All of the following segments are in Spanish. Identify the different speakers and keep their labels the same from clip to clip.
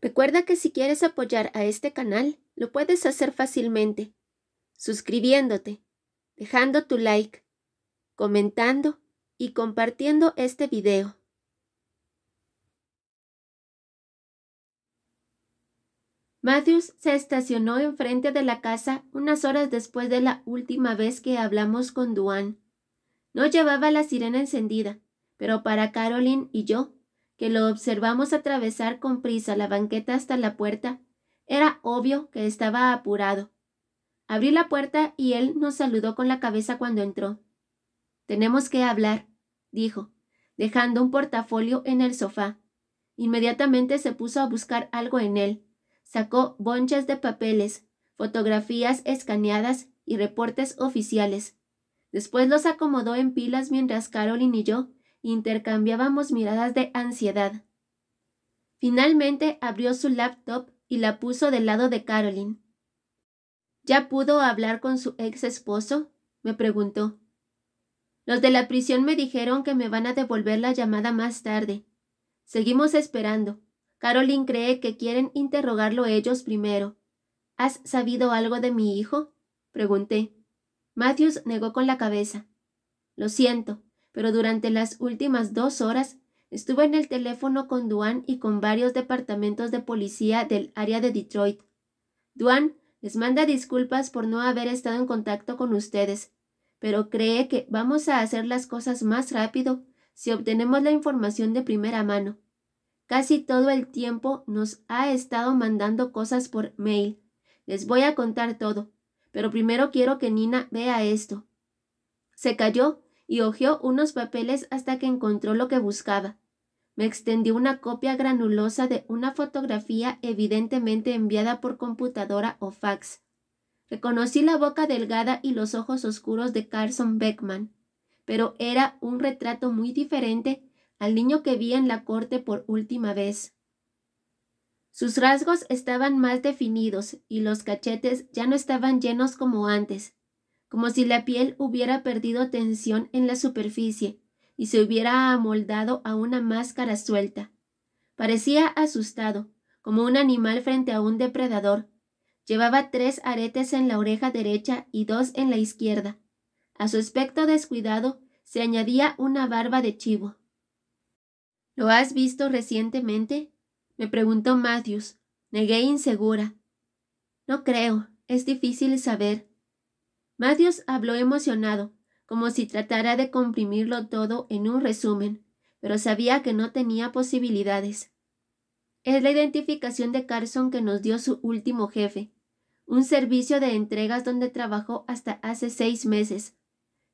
Speaker 1: Recuerda que si quieres apoyar a este canal, lo puedes hacer fácilmente, suscribiéndote, dejando tu like, comentando y compartiendo este video. Matthews se estacionó enfrente de la casa unas horas después de la última vez que hablamos con Duane. No llevaba la sirena encendida, pero para Caroline y yo, que lo observamos atravesar con prisa la banqueta hasta la puerta, era obvio que estaba apurado. Abrí la puerta y él nos saludó con la cabeza cuando entró. «Tenemos que hablar», dijo, dejando un portafolio en el sofá. Inmediatamente se puso a buscar algo en él. Sacó bonches de papeles, fotografías escaneadas y reportes oficiales. Después los acomodó en pilas mientras Caroline y yo intercambiábamos miradas de ansiedad. Finalmente abrió su laptop y la puso del lado de Caroline. «¿Ya pudo hablar con su ex esposo?», me preguntó. «Los de la prisión me dijeron que me van a devolver la llamada más tarde. Seguimos esperando. Caroline cree que quieren interrogarlo ellos primero». «¿Has sabido algo de mi hijo?», pregunté. Matthews negó con la cabeza. «Lo siento, pero durante las últimas 2 horas estuve en el teléfono con Duane y con varios departamentos de policía del área de Detroit. Duane les manda disculpas por no haber estado en contacto con ustedes, pero cree que vamos a hacer las cosas más rápido si obtenemos la información de primera mano. Casi todo el tiempo nos ha estado mandando cosas por mail. Les voy a contar todo, pero primero quiero que Nina vea esto». Se calló y hojeó unos papeles hasta que encontró lo que buscaba. Me extendió una copia granulosa de una fotografía evidentemente enviada por computadora o fax. Reconocí la boca delgada y los ojos oscuros de Carson Beckman, pero era un retrato muy diferente al niño que vi en la corte por última vez. Sus rasgos estaban más definidos y los cachetes ya no estaban llenos como antes, como si la piel hubiera perdido tensión en la superficie y se hubiera amoldado a una máscara suelta. Parecía asustado, como un animal frente a un depredador. Llevaba 3 aretes en la oreja derecha y 2 en la izquierda. A su aspecto descuidado se añadía una barba de chivo. «¿Lo has visto recientemente?», me preguntó Matthews. Negué insegura. «No creo, es difícil saber». Matthews habló emocionado, como si tratara de comprimirlo todo en un resumen, pero sabía que no tenía posibilidades. «Es la identificación de Carson que nos dio su último jefe, un servicio de entregas donde trabajó hasta hace 6 meses.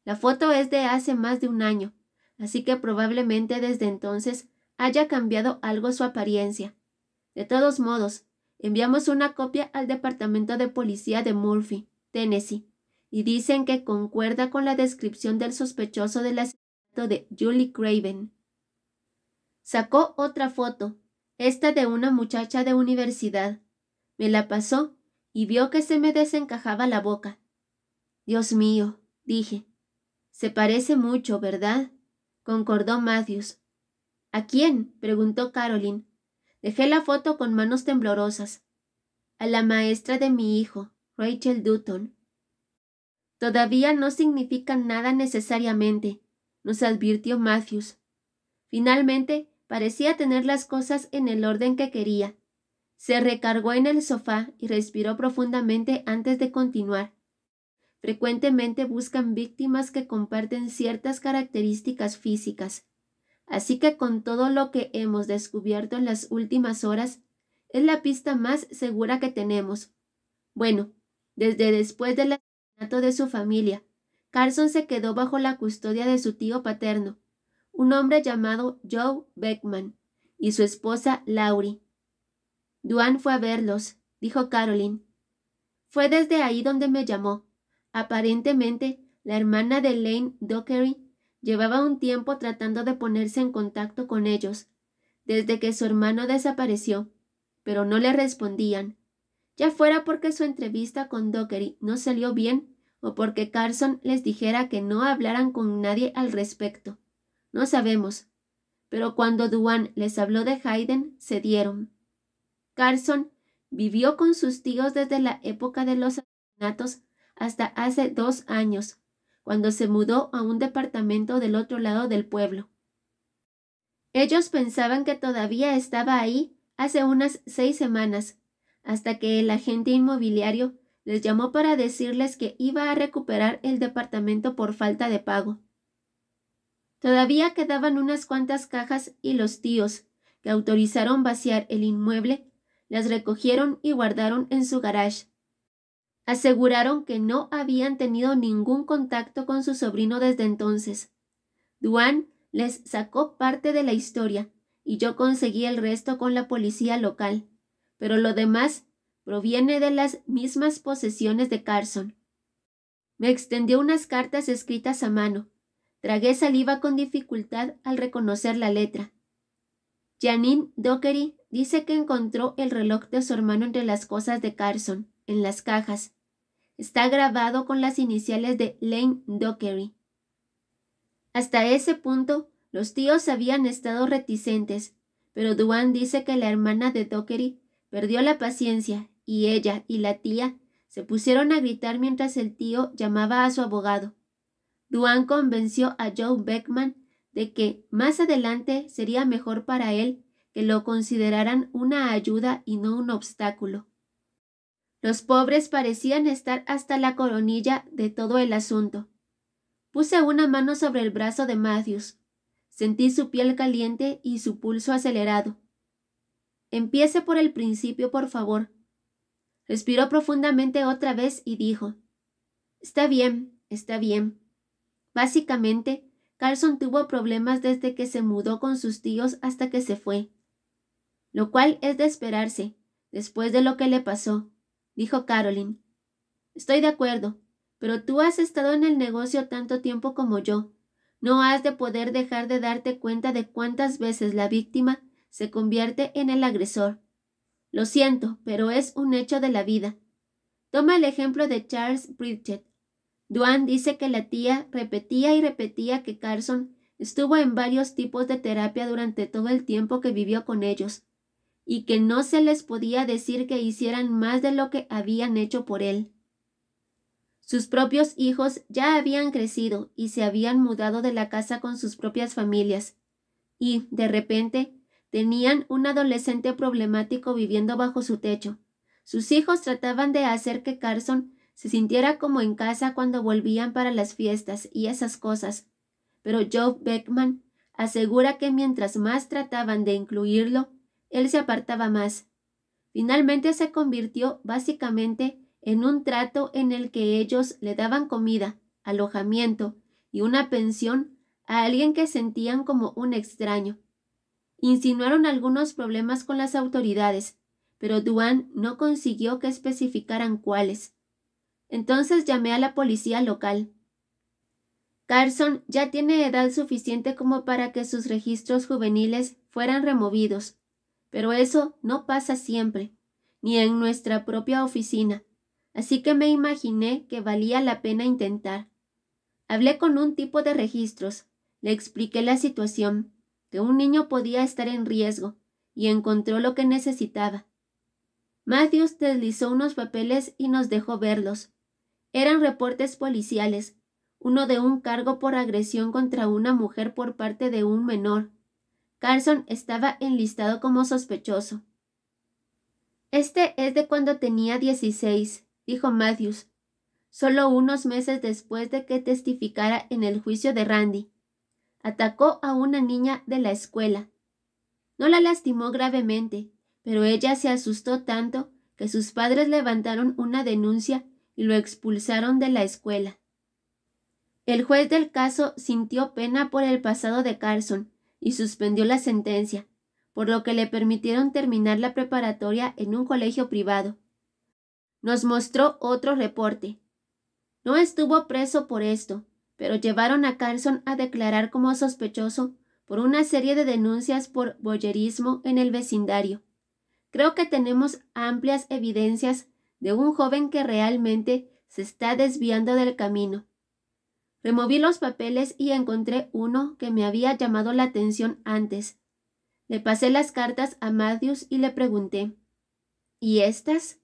Speaker 1: La foto es de hace más de un año, así que probablemente desde entonces haya cambiado algo su apariencia. De todos modos, enviamos una copia al departamento de policía de Murphy, Tennessee, y dicen que concuerda con la descripción del sospechoso del asesinato de Julie Craven». Sacó otra foto, esta de una muchacha de universidad. Me la pasó y vio que se me desencajaba la boca. «Dios mío», dije. «Se parece mucho, ¿verdad?», concordó Matthews. «¿A quién?», preguntó Caroline. Dejé la foto con manos temblorosas. «A la maestra de mi hijo, Rachel Dutton». «Todavía no significa nada necesariamente», nos advirtió Matthews. Finalmente, parecía tener las cosas en el orden que quería. Se recargó en el sofá y respiró profundamente antes de continuar. «Frecuentemente buscan víctimas que comparten ciertas características físicas. Así que con todo lo que hemos descubierto en las últimas horas, es la pista más segura que tenemos. Bueno, desde después del asesinato de su familia, Carson se quedó bajo la custodia de su tío paterno, un hombre llamado Joe Beckman, y su esposa Laurie. Duane fue a verlos», dijo Caroline. «Fue desde ahí donde me llamó. Aparentemente, la hermana de Lane Dockery llevaba un tiempo tratando de ponerse en contacto con ellos, desde que su hermano desapareció, pero no le respondían, ya fuera porque su entrevista con Dockery no salió bien o porque Carson les dijera que no hablaran con nadie al respecto. No sabemos, pero cuando Duane les habló de Hayden, cedieron». Carson vivió con sus tíos desde la época de los asesinatos hasta hace 2 años, cuando se mudó a un departamento del otro lado del pueblo. Ellos pensaban que todavía estaba ahí hace unas 6 semanas, hasta que el agente inmobiliario les llamó para decirles que iba a recuperar el departamento por falta de pago. Todavía quedaban unas cuantas cajas y los tíos, que autorizaron vaciar el inmueble, las recogieron y guardaron en su garage. Aseguraron que no habían tenido ningún contacto con su sobrino desde entonces. Duane les sacó parte de la historia y yo conseguí el resto con la policía local, pero lo demás proviene de las mismas posesiones de Carson. Me extendió unas cartas escritas a mano. Tragué saliva con dificultad al reconocer la letra. Janine Dockery dice que encontró el reloj de su hermano entre las cosas de Carson, en las cajas. Está grabado con las iniciales de Lane Dockery. Hasta ese punto, los tíos habían estado reticentes, pero Duane dice que la hermana de Dockery perdió la paciencia y ella y la tía se pusieron a gritar mientras el tío llamaba a su abogado. Duane convenció a Joe Beckman de que más adelante sería mejor para él que lo consideraran una ayuda y no un obstáculo. Los pobres parecían estar hasta la coronilla de todo el asunto. Puse una mano sobre el brazo de Matthews. Sentí su piel caliente y su pulso acelerado. Empiece por el principio, por favor. Respiró profundamente otra vez y dijo: Está bien, está bien. Básicamente, Carson tuvo problemas desde que se mudó con sus tíos hasta que se fue. Lo cual es de esperarse, después de lo que le pasó, dijo Caroline. Estoy de acuerdo, pero tú has estado en el negocio tanto tiempo como yo. No has de poder dejar de darte cuenta de cuántas veces la víctima se convierte en el agresor. Lo siento, pero es un hecho de la vida. Toma el ejemplo de Charles Pritchett. Duane dice que la tía repetía y repetía que Carson estuvo en varios tipos de terapia durante todo el tiempo que vivió con ellos, y que no se les podía decir que hicieran más de lo que habían hecho por él. Sus propios hijos ya habían crecido y se habían mudado de la casa con sus propias familias, y, de repente, tenían un adolescente problemático viviendo bajo su techo. Sus hijos trataban de hacer que Carson se sintiera como en casa cuando volvían para las fiestas y esas cosas, pero Joe Beckman asegura que mientras más trataban de incluirlo, él se apartaba más. Finalmente se convirtió básicamente en un trato en el que ellos le daban comida, alojamiento y una pensión a alguien que sentían como un extraño. Insinuaron algunos problemas con las autoridades, pero Duane no consiguió que especificaran cuáles. Entonces llamé a la policía local. Carson ya tiene edad suficiente como para que sus registros juveniles fueran removidos, pero eso no pasa siempre, ni en nuestra propia oficina, así que me imaginé que valía la pena intentar. Hablé con un tipo de registros, le expliqué la situación, que un niño podía estar en riesgo, y encontró lo que necesitaba. Matthews deslizó unos papeles y nos dejó verlos. Eran reportes policiales, uno de un cargo por agresión contra una mujer por parte de un menor. Carson estaba enlistado como sospechoso. Este es de cuando tenía 16, dijo Matthews, solo unos meses después de que testificara en el juicio de Randy. Atacó a una niña de la escuela. No la lastimó gravemente, pero ella se asustó tanto que sus padres levantaron una denuncia y lo expulsaron de la escuela. El juez del caso sintió pena por el pasado de Carson y suspendió la sentencia, por lo que le permitieron terminar la preparatoria en un colegio privado. Nos mostró otro reporte. No estuvo preso por esto, pero llevaron a Carson a declarar como sospechoso por una serie de denuncias por voyerismo en el vecindario. Creo que tenemos amplias evidencias de un joven que realmente se está desviando del camino. Removí los papeles y encontré uno que me había llamado la atención antes. Le pasé las cartas a Matthews y le pregunté: ¿Y estas?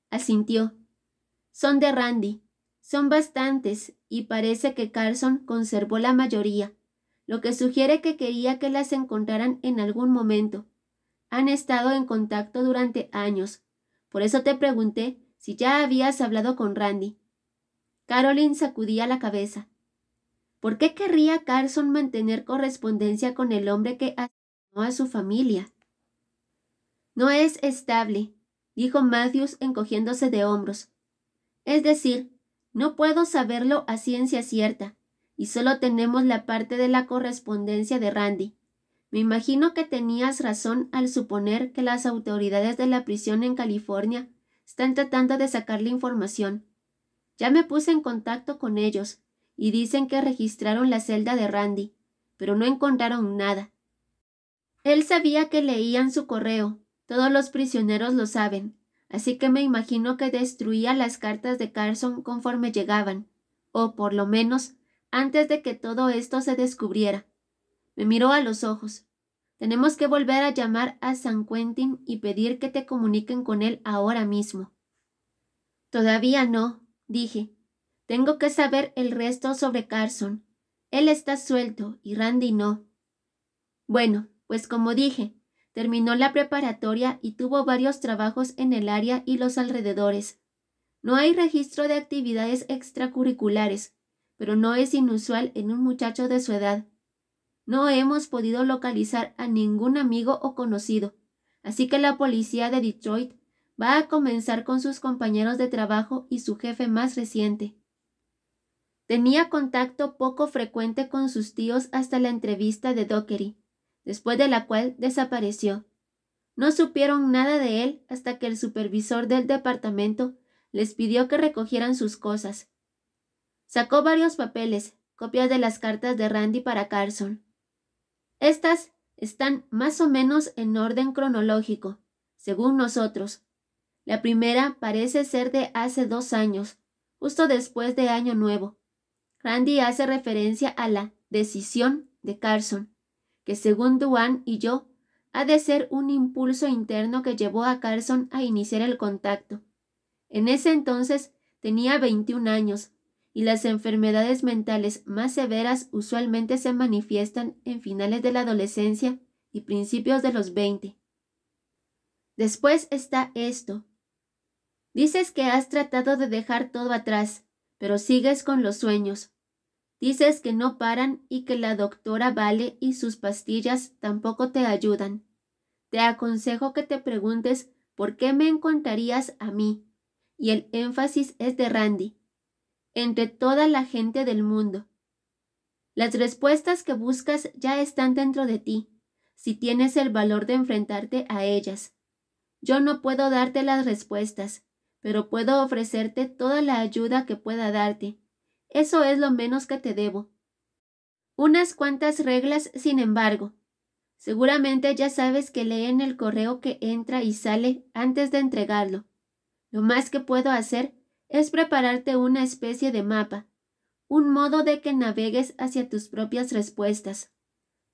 Speaker 1: Asintió. Son de Randy. Son bastantes, y parece que Carson conservó la mayoría, lo que sugiere que quería que las encontraran en algún momento. Han estado en contacto durante años. Por eso te pregunté si ya habías hablado con Randy. Caroline sacudía la cabeza. ¿Por qué querría Carson mantener correspondencia con el hombre que asesinó a su familia? No es estable, dijo Matthews encogiéndose de hombros. Es decir, no puedo saberlo a ciencia cierta, y solo tenemos la parte de la correspondencia de Randy. Me imagino que tenías razón al suponer que las autoridades de la prisión en California están tratando de sacarle información. Ya me puse en contacto con ellos, y dicen que registraron la celda de Randy, pero no encontraron nada. Él sabía que leían su correo, todos los prisioneros lo saben, así que me imagino que destruía las cartas de Carson conforme llegaban, o por lo menos antes de que todo esto se descubriera. Me miró a los ojos. Tenemos que volver a llamar a San Quentin y pedir que te comuniquen con él ahora mismo. Todavía no, dije. Tengo que saber el resto sobre Carson. Él está suelto y Randy no. Bueno, pues como dije, terminó la preparatoria y tuvo varios trabajos en el área y los alrededores. No hay registro de actividades extracurriculares, pero no es inusual en un muchacho de su edad. No hemos podido localizar a ningún amigo o conocido, así que la policía de Detroit va a comenzar con sus compañeros de trabajo y su jefe más reciente. Tenía contacto poco frecuente con sus tíos hasta la entrevista de Dockery, después de la cual desapareció. No supieron nada de él hasta que el supervisor del departamento les pidió que recogieran sus cosas. Sacó varios papeles, copias de las cartas de Randy para Carson. Estas están más o menos en orden cronológico, según nosotros. La primera parece ser de hace 2 años, justo después de Año Nuevo. Randy hace referencia a la decisión de Carson, que según Duane y yo, ha de ser un impulso interno que llevó a Carson a iniciar el contacto. En ese entonces tenía 21 años, y las enfermedades mentales más severas usualmente se manifiestan en finales de la adolescencia y principios de los 20. Después está esto. Dices que has tratado de dejar todo atrás, pero sigues con los sueños. Dices que no paran y que la doctora Vale y sus pastillas tampoco te ayudan. Te aconsejo que te preguntes por qué me encontrarías a mí, y el énfasis es de Randy, entre toda la gente del mundo. Las respuestas que buscas ya están dentro de ti, si tienes el valor de enfrentarte a ellas. Yo no puedo darte las respuestas, pero puedo ofrecerte toda la ayuda que pueda darte. Eso es lo menos que te debo. Unas cuantas reglas, sin embargo. Seguramente ya sabes que leen el correo que entra y sale antes de entregarlo. Lo más que puedo hacer es prepararte una especie de mapa, un modo de que navegues hacia tus propias respuestas.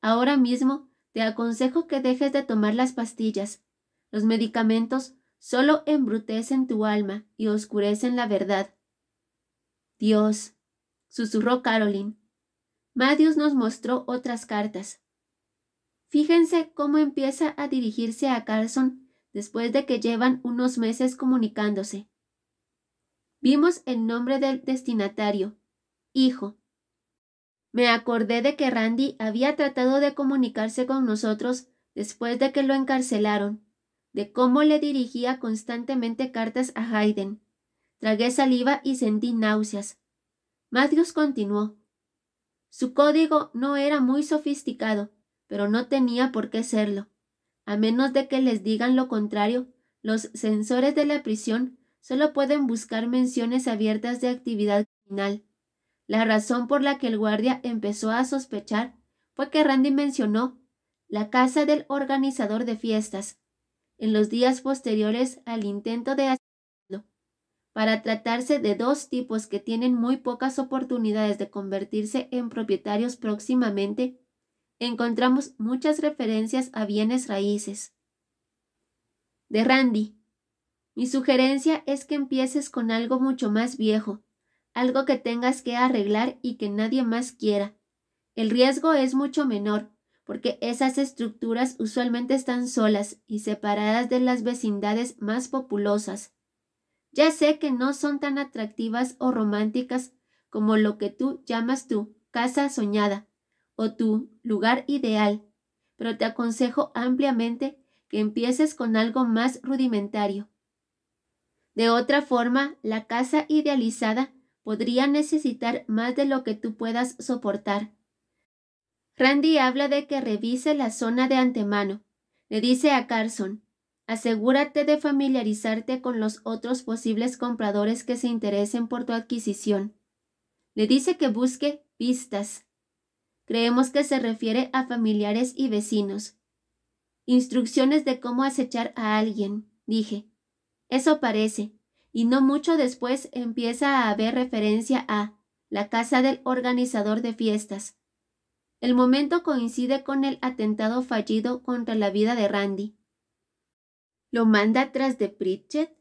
Speaker 1: Ahora mismo te aconsejo que dejes de tomar las pastillas. Los medicamentos solo embrutecen tu alma y oscurecen la verdad. Dios, susurró Caroline. Matthews nos mostró otras cartas. Fíjense cómo empieza a dirigirse a Carson después de que llevan unos meses comunicándose. Vimos el nombre del destinatario, hijo. Me acordé de que Randy había tratado de comunicarse con nosotros después de que lo encarcelaron, de cómo le dirigía constantemente cartas a Hayden. Tragué saliva y sentí náuseas. Matthews continuó. Su código no era muy sofisticado, pero no tenía por qué serlo. A menos de que les digan lo contrario, los sensores de la prisión solo pueden buscar menciones abiertas de actividad criminal. La razón por la que el guardia empezó a sospechar fue que Randy mencionó la casa del organizador de fiestas en los días posteriores al intento de asesinarlo. Para tratarse de 2 tipos que tienen muy pocas oportunidades de convertirse en propietarios próximamente, encontramos muchas referencias a bienes raíces. De Randy, Mi sugerencia es que empieces con algo mucho más viejo, algo que tengas que arreglar y que nadie más quiera. El riesgo es mucho menor, porque esas estructuras usualmente están solas y separadas de las vecindades más populosas. Ya sé que no son tan atractivas o románticas como lo que tú llamas tu casa soñada o tu lugar ideal, pero te aconsejo ampliamente que empieces con algo más rudimentario. De otra forma, la casa idealizada podría necesitar más de lo que tú puedas soportar. Randy habla de que revise la zona de antemano. Le dice a Carson, asegúrate de familiarizarte con los otros posibles compradores que se interesen por tu adquisición. Le dice que busque pistas. Creemos que se refiere a familiares y vecinos. Instrucciones de cómo acechar a alguien, dije. Eso parece, y no mucho después empieza a haber referencia a la casa del organizador de fiestas. El momento coincide con el atentado fallido contra la vida de Randy. ¿Lo manda tras de Pritchett?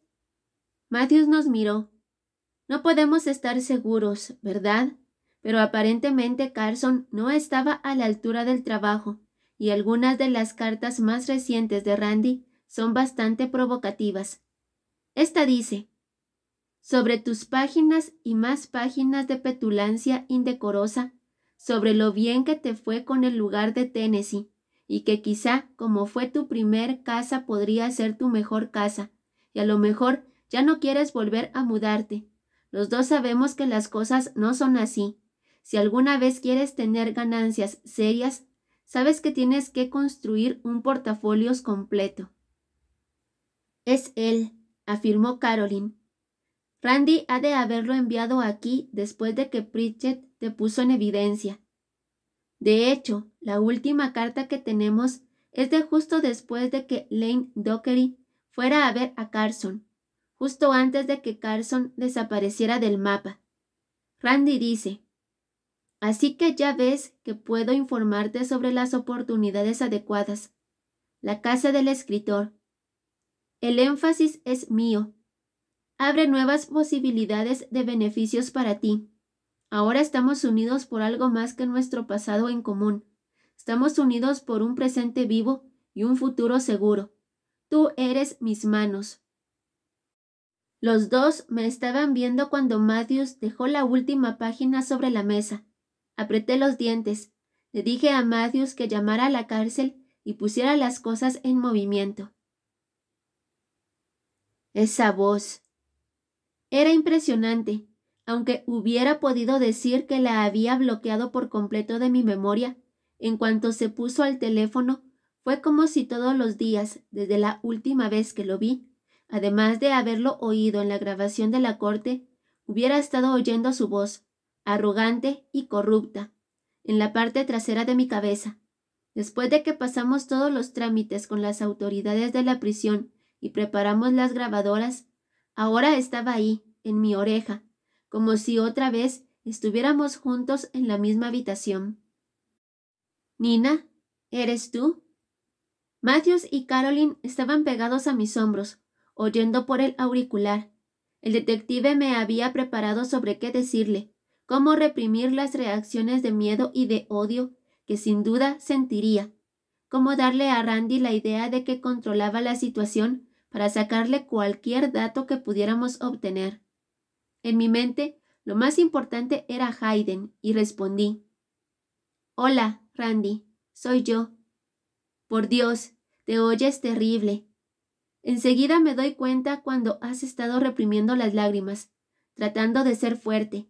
Speaker 1: Matthews nos miró. No podemos estar seguros, ¿verdad? Pero aparentemente Carson no estaba a la altura del trabajo, y algunas de las cartas más recientes de Randy son bastante provocativas. Esta dice: sobre tus páginas y más páginas de petulancia indecorosa, sobre lo bien que te fue con el lugar de Tennessee, y que quizá, como fue tu primer casa, podría ser tu mejor casa, y a lo mejor ya no quieres volver a mudarte. Los dos sabemos que las cosas no son así. Si alguna vez quieres tener ganancias serias, sabes que tienes que construir un portafolios completo. Es él, afirmó Caroline. Randy ha de haberlo enviado aquí después de que Pritchett te puso en evidencia. De hecho, la última carta que tenemos es de justo después de que Lane Dockery fuera a ver a Carson, justo antes de que Carson desapareciera del mapa. Randy dice: así que ya ves que puedo informarte sobre las oportunidades adecuadas. La casa del escritor. El énfasis es mío. Abre nuevas posibilidades de beneficios para ti. Ahora estamos unidos por algo más que nuestro pasado en común. Estamos unidos por un presente vivo y un futuro seguro. Tú eres mis manos. Los dos me estaban viendo cuando Matthews dejó la última página sobre la mesa. Apreté los dientes. Le dije a Matthews que llamara a la cárcel y pusiera las cosas en movimiento. Esa voz. Era impresionante. Aunque hubiera podido decir que la había bloqueado por completo de mi memoria, en cuanto se puso al teléfono, fue como si todos los días, desde la última vez que lo vi, además de haberlo oído en la grabación de la corte, hubiera estado oyendo su voz, arrogante y corrupta, en la parte trasera de mi cabeza. Después de que pasamos todos los trámites con las autoridades de la prisión y preparamos las grabadoras, ahora estaba ahí, en mi oreja, como si otra vez estuviéramos juntos en la misma habitación. Nina, ¿eres tú? Matthews y Caroline estaban pegados a mis hombros, oyendo por el auricular. El detective me había preparado sobre qué decirle, cómo reprimir las reacciones de miedo y de odio que sin duda sentiría, cómo darle a Randy la idea de que controlaba la situación para sacarle cualquier dato que pudiéramos obtener. En mi mente, lo más importante era Hayden, y respondí: Hola, Randy, soy yo. Por Dios, te oyes terrible. Enseguida me doy cuenta cuando has estado reprimiendo las lágrimas, tratando de ser fuerte.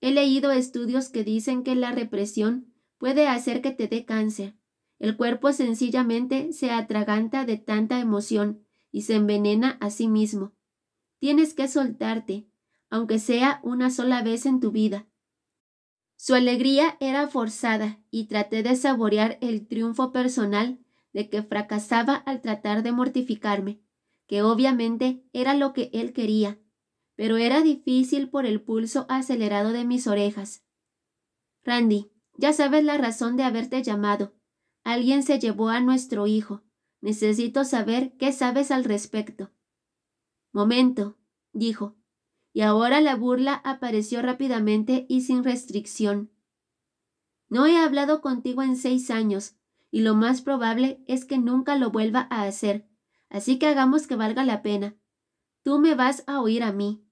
Speaker 1: He leído estudios que dicen que la represión puede hacer que te dé cáncer. El cuerpo sencillamente se atraganta de tanta emoción y se envenena a sí mismo. Tienes que soltarte, aunque sea una sola vez en tu vida. Su alegría era forzada y traté de saborear el triunfo personal de que fracasaba al tratar de mortificarme, que obviamente era lo que él quería, pero era difícil por el pulso acelerado de mis orejas. Randy, ya sabes la razón de haberte llamado. Alguien se llevó a nuestro hijo. Necesito saber qué sabes al respecto. Momento, dijo, y ahora la burla apareció rápidamente y sin restricción. No he hablado contigo en 6 años, y lo más probable es que nunca lo vuelva a hacer, así que hagamos que valga la pena. Tú me vas a oír a mí.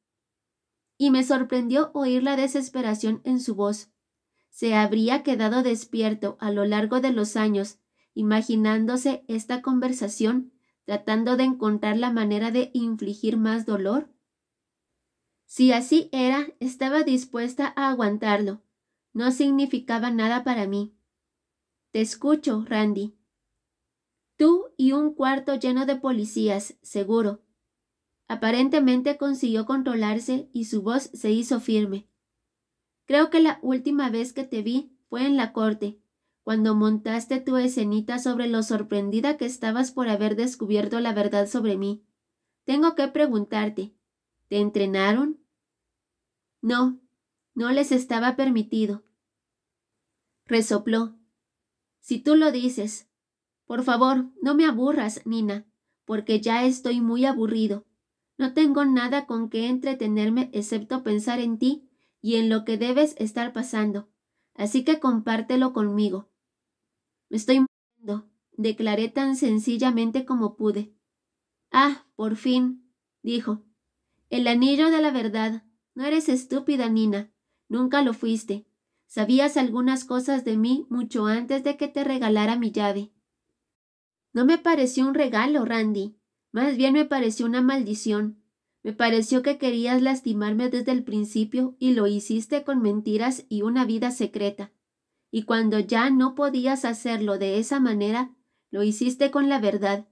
Speaker 1: Y me sorprendió oír la desesperación en su voz. Se habría quedado despierto a lo largo de los años, imaginándose esta conversación, tratando de encontrar la manera de infligir más dolor. Si así era, estaba dispuesta a aguantarlo. No significaba nada para mí. Te escucho, Randy. Tú y un cuarto lleno de policías, seguro. Aparentemente consiguió controlarse y su voz se hizo firme. Creo que la última vez que te vi fue en la corte, cuando montaste tu escenita sobre lo sorprendida que estabas por haber descubierto la verdad sobre mí. Tengo que preguntarte, ¿te entrenaron? No, no les estaba permitido. Resopló. Si tú lo dices. Por favor, no me aburras, Nina, porque ya estoy muy aburrido. No tengo nada con que entretenerme excepto pensar en ti y en lo que debes estar pasando, así que compártelo conmigo. Me estoy muriendo, declaré tan sencillamente como pude. Ah, por fin, dijo. El anillo de la verdad. No eres estúpida, Nina. Nunca lo fuiste. Sabías algunas cosas de mí mucho antes de que te regalara mi llave. No me pareció un regalo, Randy. Más bien me pareció una maldición. Me pareció que querías lastimarme desde el principio y lo hiciste con mentiras y una vida secreta. Y cuando ya no podías hacerlo de esa manera, lo hiciste con la verdad.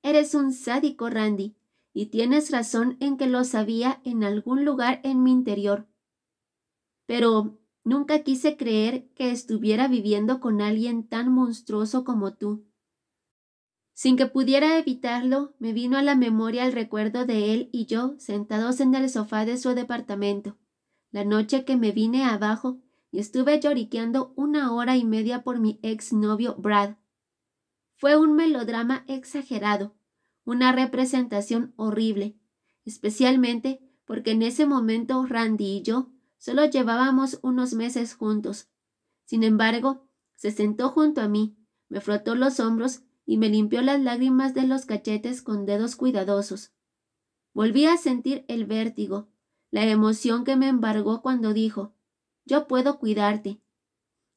Speaker 1: Eres un sádico, Randy, y tienes razón en que lo sabía en algún lugar en mi interior. Pero nunca quise creer que estuviera viviendo con alguien tan monstruoso como tú. Sin que pudiera evitarlo, me vino a la memoria el recuerdo de él y yo sentados en el sofá de su departamento, la noche que me vine abajo y estuve lloriqueando 1 hora y media por mi exnovio Brad. Fue un melodrama exagerado, una representación horrible, especialmente porque en ese momento Randy y yo solo llevábamos unos meses juntos. Sin embargo, se sentó junto a mí, me frotó los hombros y me limpió las lágrimas de los cachetes con dedos cuidadosos. Volví a sentir el vértigo, la emoción que me embargó cuando dijo, «Yo puedo cuidarte»,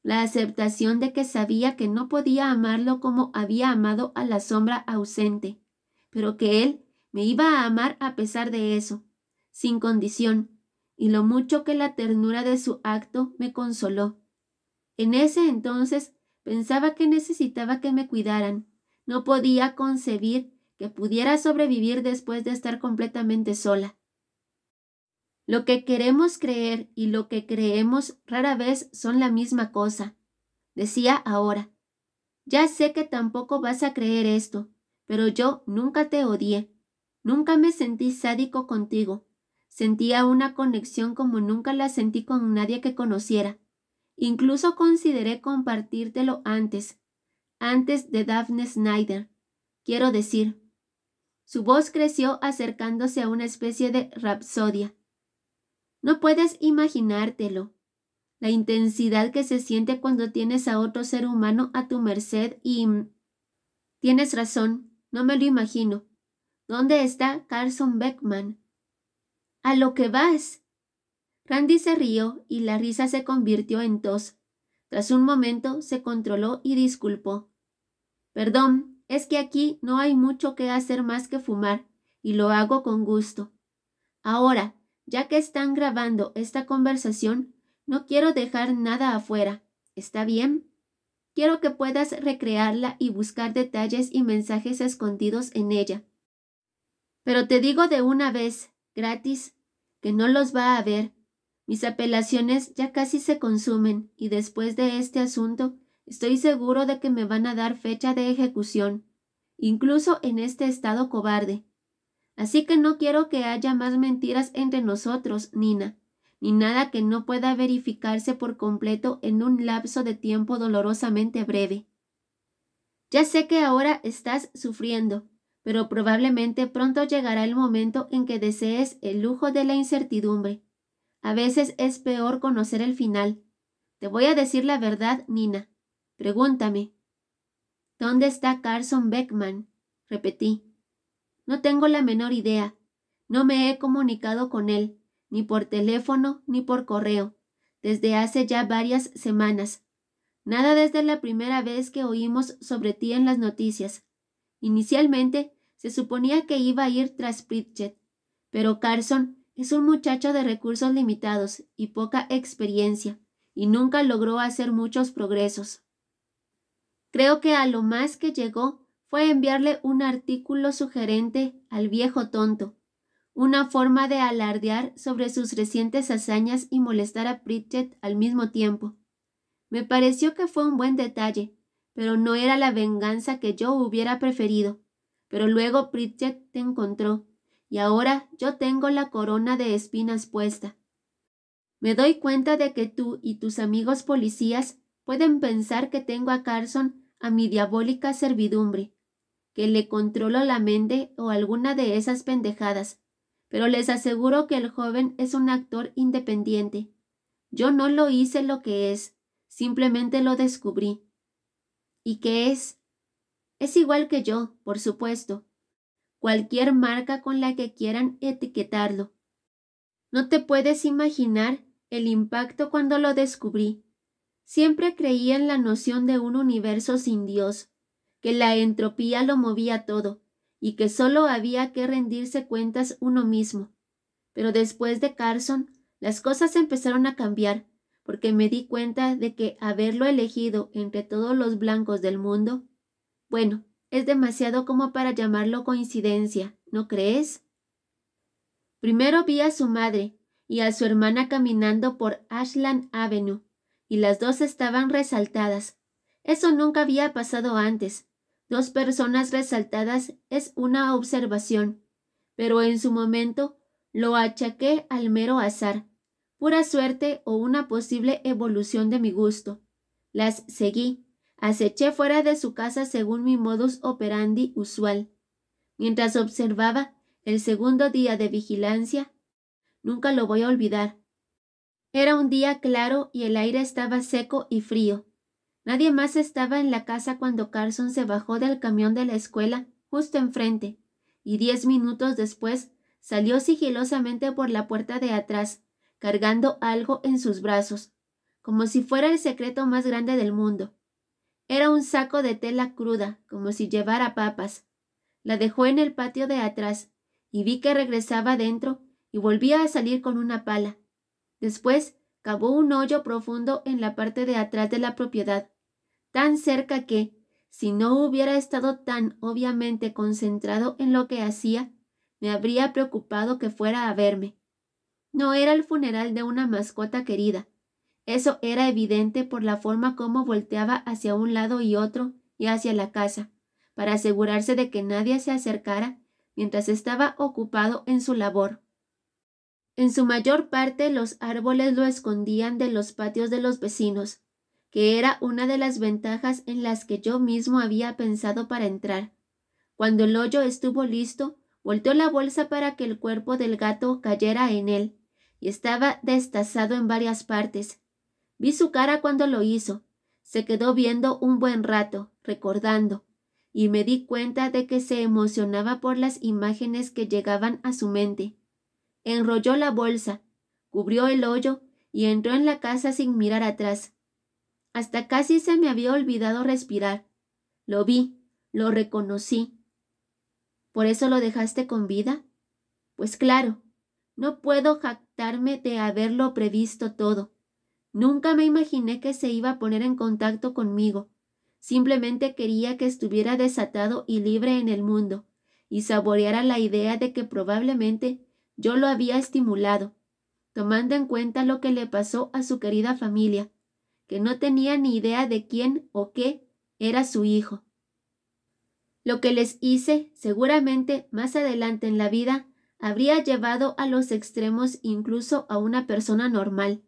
Speaker 1: la aceptación de que sabía que no podía amarlo como había amado a la sombra ausente, pero que él me iba a amar a pesar de eso, sin condición, y lo mucho que la ternura de su acto me consoló. En ese entonces pensaba que necesitaba que me cuidaran. No podía concebir que pudiera sobrevivir después de estar completamente sola. Lo que queremos creer y lo que creemos rara vez son la misma cosa, decía ahora. Ya sé que tampoco vas a creer esto, pero yo nunca te odié. Nunca me sentí sádico contigo. Sentía una conexión como nunca la sentí con nadie que conociera. Incluso consideré compartírtelo antes de Daphne Snyder. Quiero decir. Su voz creció acercándose a una especie de rapsodia. No puedes imaginártelo. La intensidad que se siente cuando tienes a otro ser humano a tu merced y... Tienes razón, no me lo imagino. ¿Dónde está Carson Beckman? ¡A lo que vas! Randy se rió y la risa se convirtió en tos. Tras un momento se controló y disculpó. Perdón, es que aquí no hay mucho que hacer más que fumar, y lo hago con gusto. Ahora, ya que están grabando esta conversación, no quiero dejar nada afuera. ¿Está bien? Quiero que puedas recrearla y buscar detalles y mensajes escondidos en ella. Pero te digo de una vez, gratis, que no los va a ver. Mis apelaciones ya casi se consumen y después de este asunto estoy seguro de que me van a dar fecha de ejecución, incluso en este estado cobarde. Así que no quiero que haya más mentiras entre nosotros, Nina, ni nada que no pueda verificarse por completo en un lapso de tiempo dolorosamente breve. Ya sé que ahora estás sufriendo, pero probablemente pronto llegará el momento en que desees el lujo de la incertidumbre. A veces es peor conocer el final. Te voy a decir la verdad, Nina. Pregúntame. ¿Dónde está Carson Beckman? Repetí. No tengo la menor idea. No me he comunicado con él, ni por teléfono ni por correo, desde hace ya varias semanas. Nada desde la primera vez que oímos sobre ti en las noticias. Inicialmente se suponía que iba a ir tras Pritchett, pero Carson es un muchacho de recursos limitados y poca experiencia, y nunca logró hacer muchos progresos. Creo que a lo más que llegó fue enviarle un artículo sugerente al viejo tonto, una forma de alardear sobre sus recientes hazañas y molestar a Pritchett al mismo tiempo. Me pareció que fue un buen detalle, pero no era la venganza que yo hubiera preferido. Pero luego Pritchett te encontró, y ahora yo tengo la corona de espinas puesta. Me doy cuenta de que tú y tus amigos policías pueden pensar que tengo a Carson a mi diabólica servidumbre, que le controlo la mente o alguna de esas pendejadas, pero les aseguro que el joven es un actor independiente. Yo no lo hice lo que es, simplemente lo descubrí. ¿Y qué es? Es igual que yo, por supuesto. Cualquier marca con la que quieran etiquetarlo. No te puedes imaginar el impacto cuando lo descubrí. Siempre creía en la noción de un universo sin Dios, que la entropía lo movía todo, y que solo había que rendirse cuentas uno mismo. Pero después de Carson, las cosas empezaron a cambiar, porque me di cuenta de que haberlo elegido entre todos los blancos del mundo, bueno, es demasiado como para llamarlo coincidencia, ¿no crees? Primero vi a su madre y a su hermana caminando por Ashland Avenue, y las dos estaban resaltadas. Eso nunca había pasado antes. Dos personas resaltadas es una observación, pero en su momento lo achaqué al mero azar, pura suerte o una posible evolución de mi gusto. Las seguí, aceché fuera de su casa según mi modus operandi usual. Mientras observaba el segundo día de vigilancia, nunca lo voy a olvidar. Era un día claro y el aire estaba seco y frío. Nadie más estaba en la casa cuando Carson se bajó del camión de la escuela justo enfrente, y 10 minutos después salió sigilosamente por la puerta de atrás, cargando algo en sus brazos, como si fuera el secreto más grande del mundo. Era un saco de tela cruda, como si llevara papas. La dejó en el patio de atrás, y vi que regresaba dentro y volvía a salir con una pala. Después cavó un hoyo profundo en la parte de atrás de la propiedad, tan cerca que, si no hubiera estado tan obviamente concentrado en lo que hacía, me habría preocupado que fuera a verme. No era el funeral de una mascota querida. Eso era evidente por la forma como volteaba hacia un lado y otro y hacia la casa, para asegurarse de que nadie se acercara mientras estaba ocupado en su labor. En su mayor parte los árboles lo escondían de los patios de los vecinos, que era una de las ventajas en las que yo mismo había pensado para entrar. Cuando el hoyo estuvo listo, volteó la bolsa para que el cuerpo del gato cayera en él, y estaba destazado en varias partes. Vi su cara cuando lo hizo. Se quedó viendo un buen rato, recordando, y me di cuenta de que se emocionaba por las imágenes que llegaban a su mente. Enrolló la bolsa, cubrió el hoyo y entró en la casa sin mirar atrás. Hasta casi se me había olvidado respirar. Lo vi, lo reconocí. ¿Por eso lo dejaste con vida? Pues claro, no puedo jactarme de haberlo previsto todo. Nunca me imaginé que se iba a poner en contacto conmigo. Simplemente quería que estuviera desatado y libre en el mundo, y saboreara la idea de que probablemente yo lo había estimulado, tomando en cuenta lo que le pasó a su querida familia, que no tenía ni idea de quién o qué era su hijo. Lo que les hice, seguramente más adelante en la vida, habría llevado a los extremos incluso a una persona normal,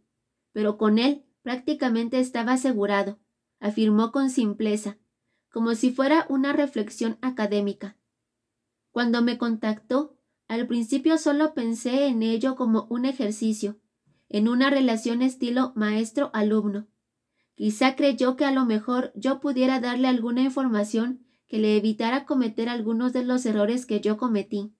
Speaker 1: pero con él prácticamente estaba asegurado, afirmó con simpleza, como si fuera una reflexión académica. Cuando me contactó, al principio solo pensé en ello como un ejercicio, en una relación estilo maestro-alumno. Quizá creyó que a lo mejor yo pudiera darle alguna información que le evitara cometer algunos de los errores que yo cometí.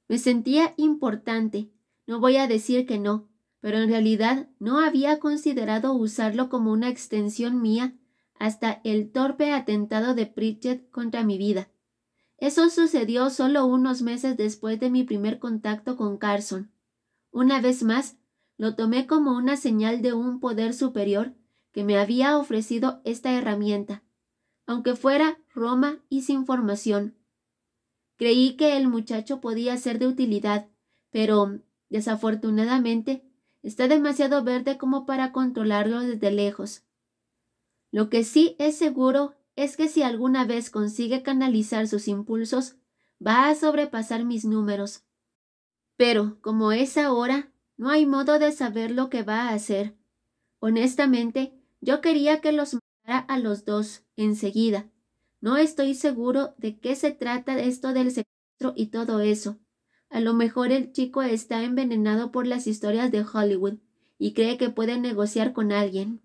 Speaker 1: Me sentía importante, no voy a decir que no, pero en realidad no había considerado usarlo como una extensión mía hasta el torpe atentado de Pritchett contra mi vida. Eso sucedió solo unos meses después de mi primer contacto con Carson. Una vez más, lo tomé como una señal de un poder superior que me había ofrecido esta herramienta, aunque fuera Roma y sin formación. Creí que el muchacho podía ser de utilidad, pero, desafortunadamente, está demasiado verde como para controlarlo desde lejos. Lo que sí es seguro es que si alguna vez consigue canalizar sus impulsos, va a sobrepasar mis números. Pero, como es ahora, no hay modo de saber lo que va a hacer. Honestamente, yo quería que los matara a los dos, enseguida. No estoy seguro de qué se trata esto del secuestro y todo eso. A lo mejor el chico está envenenado por las historias de Hollywood y cree que puede negociar con alguien.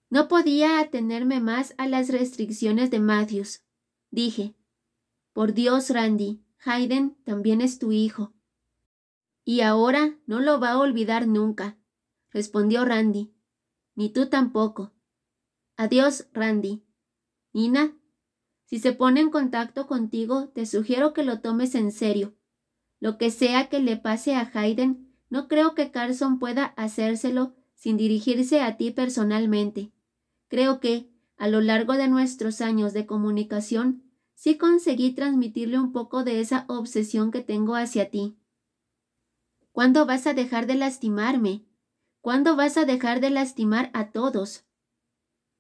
Speaker 1: No podía atenerme más a las restricciones de Matthews. Dije, por Dios, Randy, Hayden también es tu hijo. Y ahora no lo va a olvidar nunca, respondió Randy. Ni tú tampoco. Adiós, Randy. Nina, si se pone en contacto contigo, te sugiero que lo tomes en serio. Lo que sea que le pase a Hayden, no creo que Carson pueda hacérselo sin dirigirse a ti personalmente. Creo que, a lo largo de nuestros años de comunicación, sí conseguí transmitirle un poco de esa obsesión que tengo hacia ti. ¿Cuándo vas a dejar de lastimarme? ¿Cuándo vas a dejar de lastimar a todos?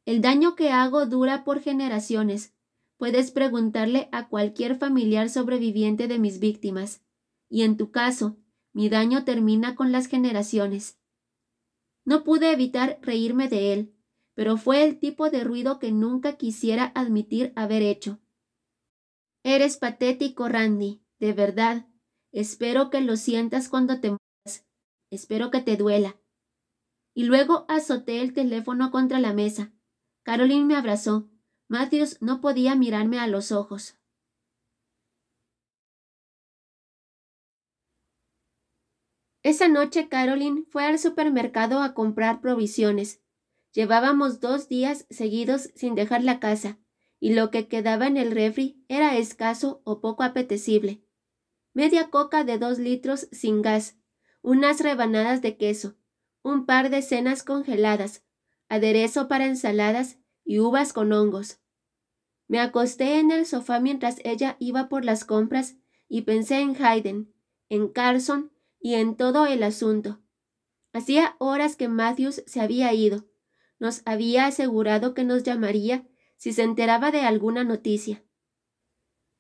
Speaker 1: El daño que hago dura por generaciones. Puedes preguntarle a cualquier familiar sobreviviente de mis víctimas. Y en tu caso, mi daño termina con las generaciones. No pude evitar reírme de él, pero fue el tipo de ruido que nunca quisiera admitir haber hecho. Eres patético, Randy, de verdad. Espero que lo sientas cuando te mueras. Espero que te duela. Y luego azoté el teléfono contra la mesa. Caroline me abrazó. Matthews no podía mirarme a los ojos. Esa noche Caroline fue al supermercado a comprar provisiones. Llevábamos 2 días seguidos sin dejar la casa, y lo que quedaba en el refri era escaso o poco apetecible. Media coca de 2 litros sin gas, unas rebanadas de queso, un par de cenas congeladas, aderezo para ensaladas y uvas con hongos. Me acosté en el sofá mientras ella iba por las compras y pensé en Hayden, en Carson y en todo el asunto. Hacía horas que Matthews se había ido. Nos había asegurado que nos llamaría si se enteraba de alguna noticia.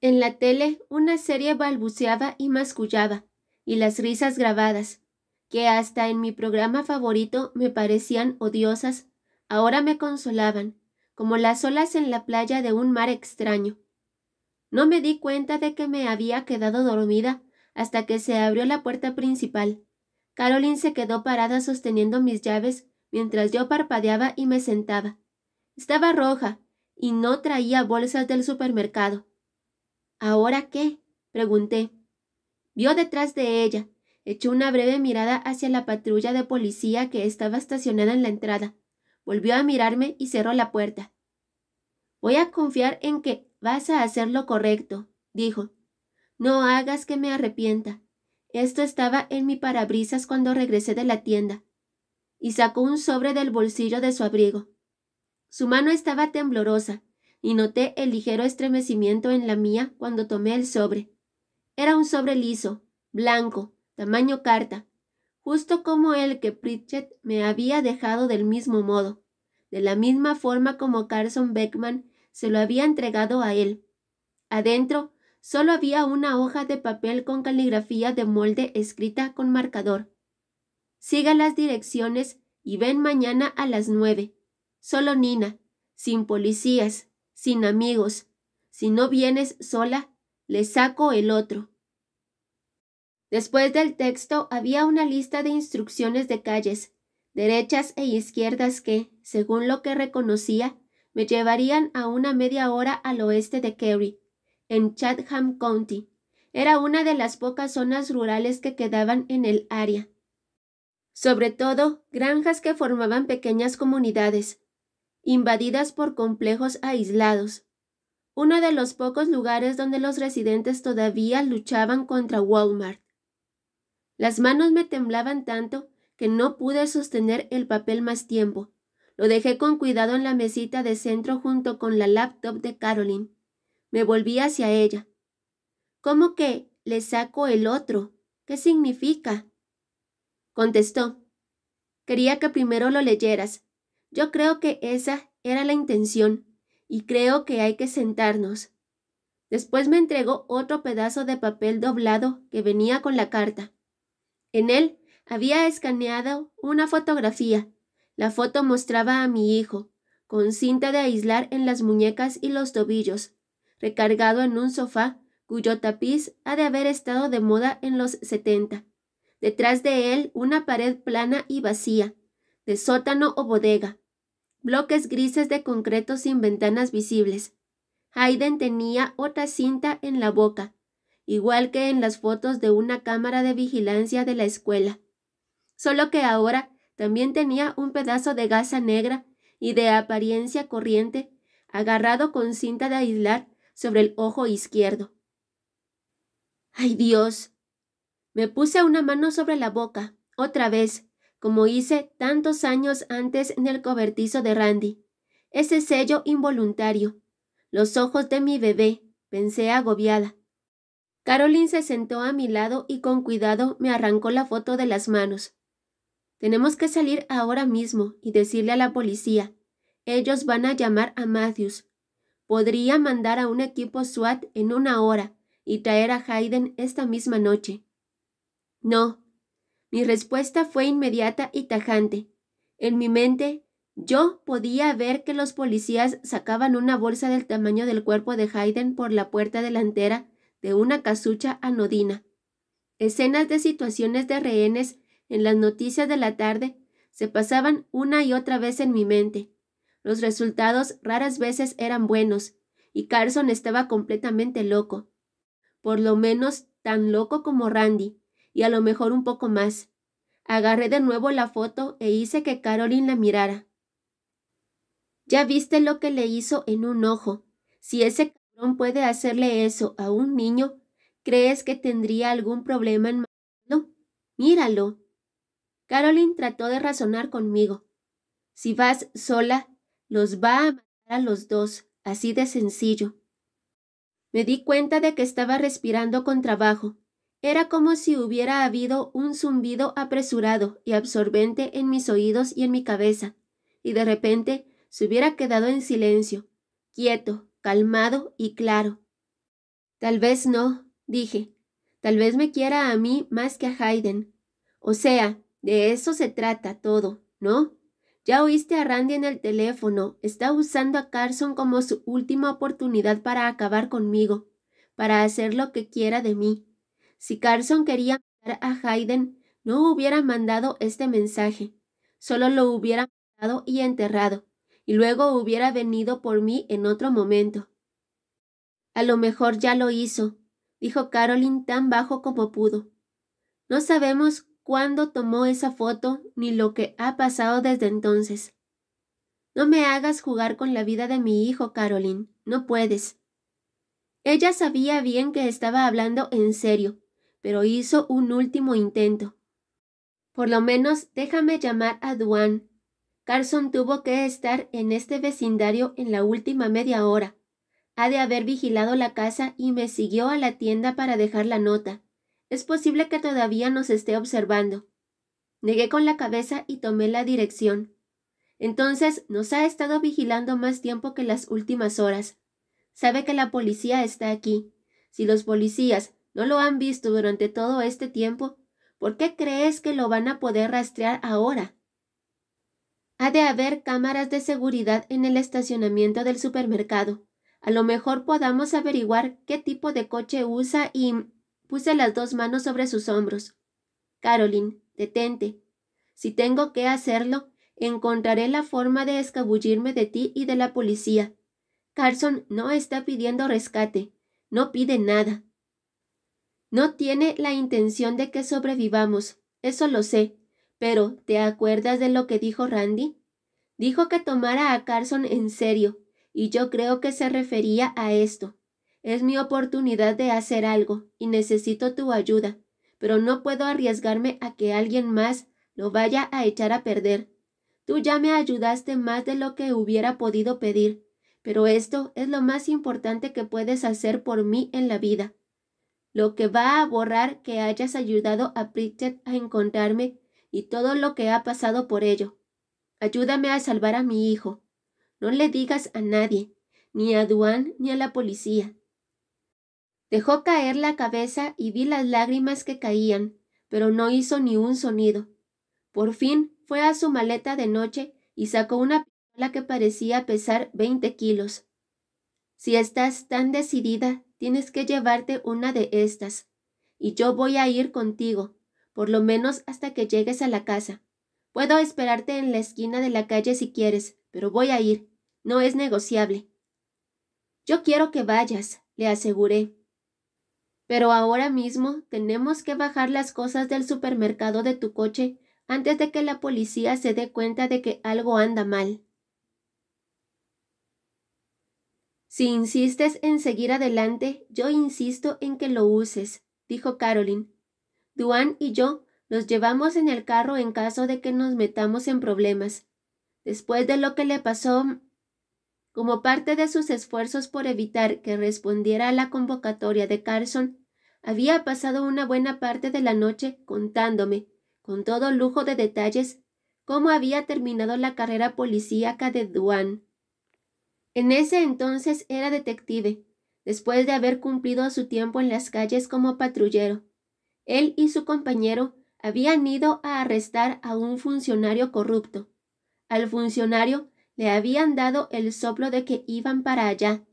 Speaker 1: En la tele una serie balbuceaba y mascullaba, y las risas grabadas, que hasta en mi programa favorito me parecían odiosas, ahora me consolaban, como las olas en la playa de un mar extraño. No me di cuenta de que me había quedado dormida hasta que se abrió la puerta principal. Caroline se quedó parada sosteniendo mis llaves mientras yo parpadeaba y me sentaba. Estaba roja y no traía bolsas del supermercado. ¿Ahora qué? Pregunté. Vio detrás de ella, echó una breve mirada hacia la patrulla de policía que estaba estacionada en la entrada, volvió a mirarme y cerró la puerta. Voy a confiar en que vas a hacer lo correcto, dijo. No hagas que me arrepienta. Esto estaba en mi parabrisas cuando regresé de la tienda. Y sacó un sobre del bolsillo de su abrigo. Su mano estaba temblorosa, y noté el ligero estremecimiento en la mía cuando tomé el sobre. Era un sobre liso, blanco, tamaño carta, justo como el que Pritchett me había dejado del mismo modo, de la misma forma como Carson Beckman se lo había entregado a él. Adentro solo había una hoja de papel con caligrafía de molde escrita con marcador. Siga las direcciones y ven mañana a las 9. Solo Nina, sin policías, sin amigos. Si no vienes sola, le saco el otro. Después del texto había una lista de instrucciones de calles, derechas e izquierdas que, según lo que reconocía, me llevarían a una media hora al oeste de Kerry, en Chatham County. Era una de las pocas zonas rurales que quedaban en el área. Sobre todo, granjas que formaban pequeñas comunidades, invadidas por complejos aislados. Uno de los pocos lugares donde los residentes todavía luchaban contra Walmart. Las manos me temblaban tanto que no pude sostener el papel más tiempo. Lo dejé con cuidado en la mesita de centro junto con la laptop de Caroline. Me volví hacia ella. ¿Cómo que le saco el otro? ¿Qué significa? Contestó. Quería que primero lo leyeras. Yo creo que esa era la intención, y creo que hay que sentarnos. Después me entregó otro pedazo de papel doblado que venía con la carta. En él había escaneado una fotografía. La foto mostraba a mi hijo, con cinta de aislar en las muñecas y los tobillos, recargado en un sofá cuyo tapiz ha de haber estado de moda en los 70. Detrás de él una pared plana y vacía, de sótano o bodega, bloques grises de concreto sin ventanas visibles. Hayden tenía otra cinta en la boca, igual que en las fotos de una cámara de vigilancia de la escuela, solo que ahora también tenía un pedazo de gasa negra y de apariencia corriente, agarrado con cinta de aislar sobre el ojo izquierdo. ¡Ay, Dios! Me puse una mano sobre la boca, otra vez, como hice tantos años antes en el cobertizo de Randy. Ese sello involuntario. Los ojos de mi bebé, pensé agobiada. Caroline se sentó a mi lado y con cuidado me arrancó la foto de las manos. Tenemos que salir ahora mismo y decirle a la policía. Ellos van a llamar a Matthews. Podría mandar a un equipo SWAT en 1 hora y traer a Hayden esta misma noche. No. Mi respuesta fue inmediata y tajante. En mi mente, yo podía ver que los policías sacaban una bolsa del tamaño del cuerpo de Hayden por la puerta delantera de una casucha anodina. Escenas de situaciones de rehenes en las noticias de la tarde se pasaban una y otra vez en mi mente. Los resultados raras veces eran buenos, y Carson estaba completamente loco. Por lo menos tan loco como Randy, y a lo mejor un poco más. Agarré de nuevo la foto e hice que Caroline la mirara. Ya viste lo que le hizo en un ojo. Si ese cabrón puede hacerle eso a un niño, ¿crees que tendría algún problema en matarlo? Míralo. Caroline trató de razonar conmigo. Si vas sola, los va a matar a los dos, así de sencillo. Me di cuenta de que estaba respirando con trabajo. Era como si hubiera habido un zumbido apresurado y absorbente en mis oídos y en mi cabeza, y de repente se hubiera quedado en silencio, quieto, calmado y claro. Tal vez no, dije. Tal vez me quiera a mí más que a Hayden. O sea, de eso se trata todo, ¿no? Ya oíste a Randy en el teléfono. Está usando a Carson como su última oportunidad para acabar conmigo, para hacer lo que quiera de mí. Si Carson quería matar a Hayden, no hubiera mandado este mensaje. Solo lo hubiera matado y enterrado, y luego hubiera venido por mí en otro momento. A lo mejor ya lo hizo, dijo Caroline tan bajo como pudo. No sabemos cuándo tomó esa foto ni lo que ha pasado desde entonces. No me hagas jugar con la vida de mi hijo, Caroline. No puedes. Ella sabía bien que estaba hablando en serio, pero hizo un último intento. Por lo menos déjame llamar a Duane. Carson tuvo que estar en este vecindario en la última media hora. Ha de haber vigilado la casa y me siguió a la tienda para dejar la nota. Es posible que todavía nos esté observando. Negué con la cabeza y tomé la dirección. Entonces nos ha estado vigilando más tiempo que las últimas horas. Sabe que la policía está aquí. Si los policías no lo han visto durante todo este tiempo, ¿por qué crees que lo van a poder rastrear ahora? Ha de haber cámaras de seguridad en el estacionamiento del supermercado. A lo mejor podamos averiguar qué tipo de coche usa y... Puse las 2 manos sobre sus hombros. Caroline, detente. Si tengo que hacerlo, encontraré la forma de escabullirme de ti y de la policía. Carson no está pidiendo rescate. No pide nada. No tiene la intención de que sobrevivamos. Eso lo sé. Pero, ¿te acuerdas de lo que dijo Randy? Dijo que tomara a Carson en serio, y yo creo que se refería a esto. Es mi oportunidad de hacer algo, y necesito tu ayuda, pero no puedo arriesgarme a que alguien más lo vaya a echar a perder. Tú ya me ayudaste más de lo que hubiera podido pedir, pero esto es lo más importante que puedes hacer por mí en la vida. Lo que va a borrar que hayas ayudado a Pritchett a encontrarme y todo lo que ha pasado por ello. Ayúdame a salvar a mi hijo. No le digas a nadie, ni a Duane ni a la policía. Dejó caer la cabeza y vi las lágrimas que caían, pero no hizo ni un sonido. Por fin fue a su maleta de noche y sacó una pistola que parecía pesar 20 kilos. Si estás tan decidida, tienes que llevarte una de estas, y yo voy a ir contigo, por lo menos hasta que llegues a la casa. Puedo esperarte en la esquina de la calle si quieres, pero voy a ir. No es negociable. Yo quiero que vayas, le aseguré. Pero ahora mismo tenemos que bajar las cosas del supermercado de tu coche antes de que la policía se dé cuenta de que algo anda mal. Si insistes en seguir adelante, yo insisto en que lo uses, dijo Caroline. Duane y yo los llevamos en el carro en caso de que nos metamos en problemas. Después de lo que le pasó, como parte de sus esfuerzos por evitar que respondiera a la convocatoria de Carson, había pasado una buena parte de la noche contándome, con todo lujo de detalles, cómo había terminado la carrera policíaca de Duane. En ese entonces era detective, después de haber cumplido su tiempo en las calles como patrullero. Él y su compañero habían ido a arrestar a un funcionario corrupto. Al funcionario le habían dado el soplo de que iban para allá.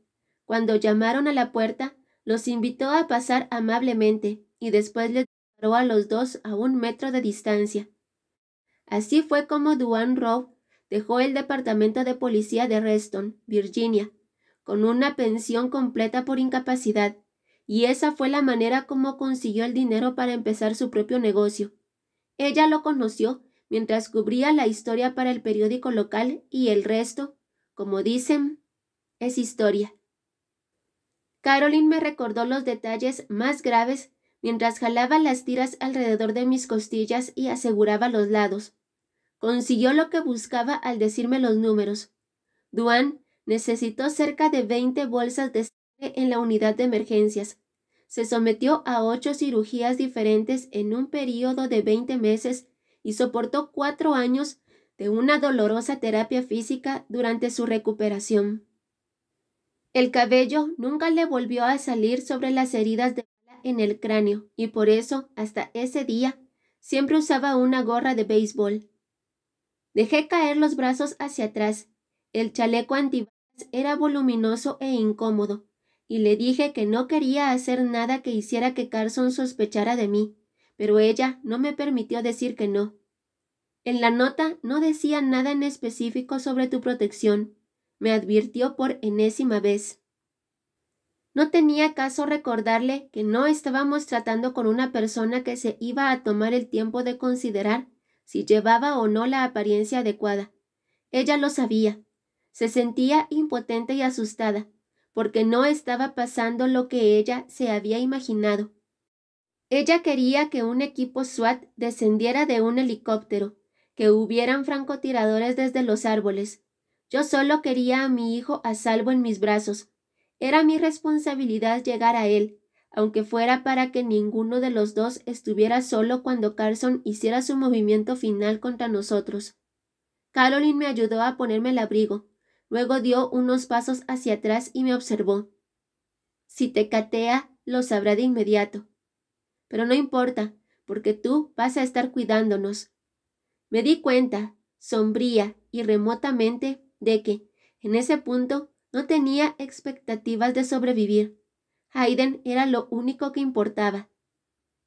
Speaker 1: Cuando llamaron a la puerta, los invitó a pasar amablemente y después les disparó a los dos a 1 metro de distancia. Así fue como Duane Rowe dejó el departamento de policía de Reston, Virginia, con una pensión completa por incapacidad, y esa fue la manera como consiguió el dinero para empezar su propio negocio. Ella lo conoció mientras cubría la historia para el periódico local y el resto, como dicen, es historia. Caroline me recordó los detalles más graves mientras jalaba las tiras alrededor de mis costillas y aseguraba los lados. Consiguió lo que buscaba al decirme los números. Duane necesitó cerca de 20 bolsas de sangre en la unidad de emergencias. Se sometió a 8 cirugías diferentes en un período de 20 meses y soportó 4 años de una dolorosa terapia física durante su recuperación. El cabello nunca le volvió a salir sobre las heridas de bala en el cráneo y por eso, hasta ese día, siempre usaba una gorra de béisbol. Dejé caer los brazos hacia atrás. El chaleco antibalas era voluminoso e incómodo, y le dije que no quería hacer nada que hiciera que Carson sospechara de mí, pero ella no me permitió decir que no. En la nota no decía nada en específico sobre tu protección, me advirtió por enésima vez. No tenía caso recordarle que no estábamos tratando con una persona que se iba a tomar el tiempo de considerar si llevaba o no la apariencia adecuada. Ella lo sabía. Se sentía impotente y asustada, porque no estaba pasando lo que ella se había imaginado. Ella quería que un equipo SWAT descendiera de un helicóptero, que hubieran francotiradores desde los árboles. Yo solo quería a mi hijo a salvo en mis brazos. Era mi responsabilidad llegar a él, aunque fuera para que ninguno de los dos estuviera solo cuando Carson hiciera su movimiento final contra nosotros. Caroline me ayudó a ponerme el abrigo, luego dio unos pasos hacia atrás y me observó. Si te catea, lo sabrá de inmediato. Pero no importa, porque tú vas a estar cuidándonos. Me di cuenta, sombría y remotamente, de que, en ese punto, No tenía expectativas de sobrevivir. Hayden era lo único que importaba.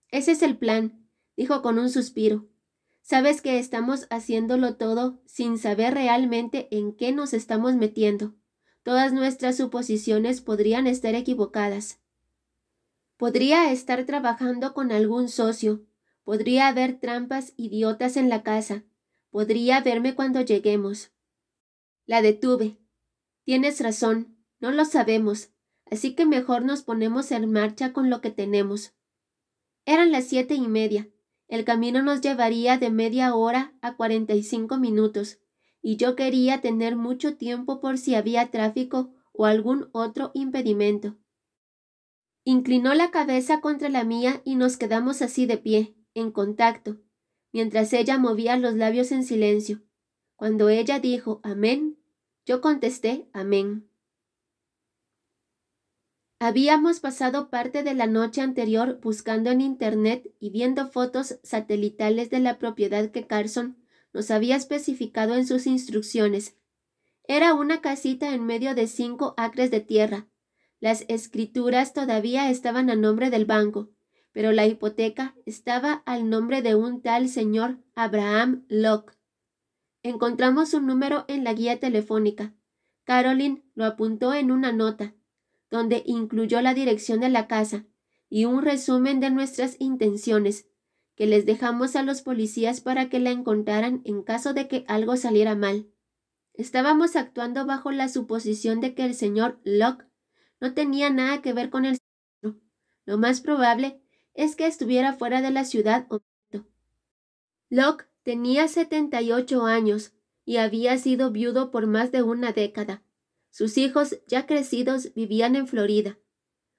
Speaker 1: Ese es el plan, dijo con un suspiro. Sabes que estamos haciéndolo todo sin saber realmente en qué nos estamos metiendo. Todas nuestras suposiciones podrían estar equivocadas. Podría estar trabajando con algún socio. Podría haber trampas idiotas en la casa. Podría verme cuando lleguemos. La detuve. Tienes razón, no lo sabemos, así que mejor nos ponemos en marcha con lo que tenemos. Eran las 7:30. El camino nos llevaría de media hora a 45 minutos, y yo quería tener mucho tiempo por si había tráfico o algún otro impedimento. Inclinó la cabeza contra la mía y nos quedamos así de pie, en contacto, mientras ella movía los labios en silencio. Cuando ella dijo amén, yo contesté amén. Habíamos pasado parte de la noche anterior buscando en Internet y viendo fotos satelitales de la propiedad que Carson nos había especificado en sus instrucciones. Era una casita en medio de 5 acres de tierra. Las escrituras todavía estaban a nombre del banco, pero la hipoteca estaba al nombre de un tal señor Abraham Locke. Encontramos un número en la guía telefónica. Caroline lo apuntó en una nota, donde incluyó la dirección de la casa y un resumen de nuestras intenciones, que les dejamos a los policías para que la encontraran en caso de que algo saliera mal. Estábamos actuando bajo la suposición de que el señor Locke no tenía nada que ver con el secuestro. Lo más probable es que estuviera fuera de la ciudad o Locke tenía 78 años y había sido viudo por más de una década. Sus hijos, ya crecidos, vivían en Florida.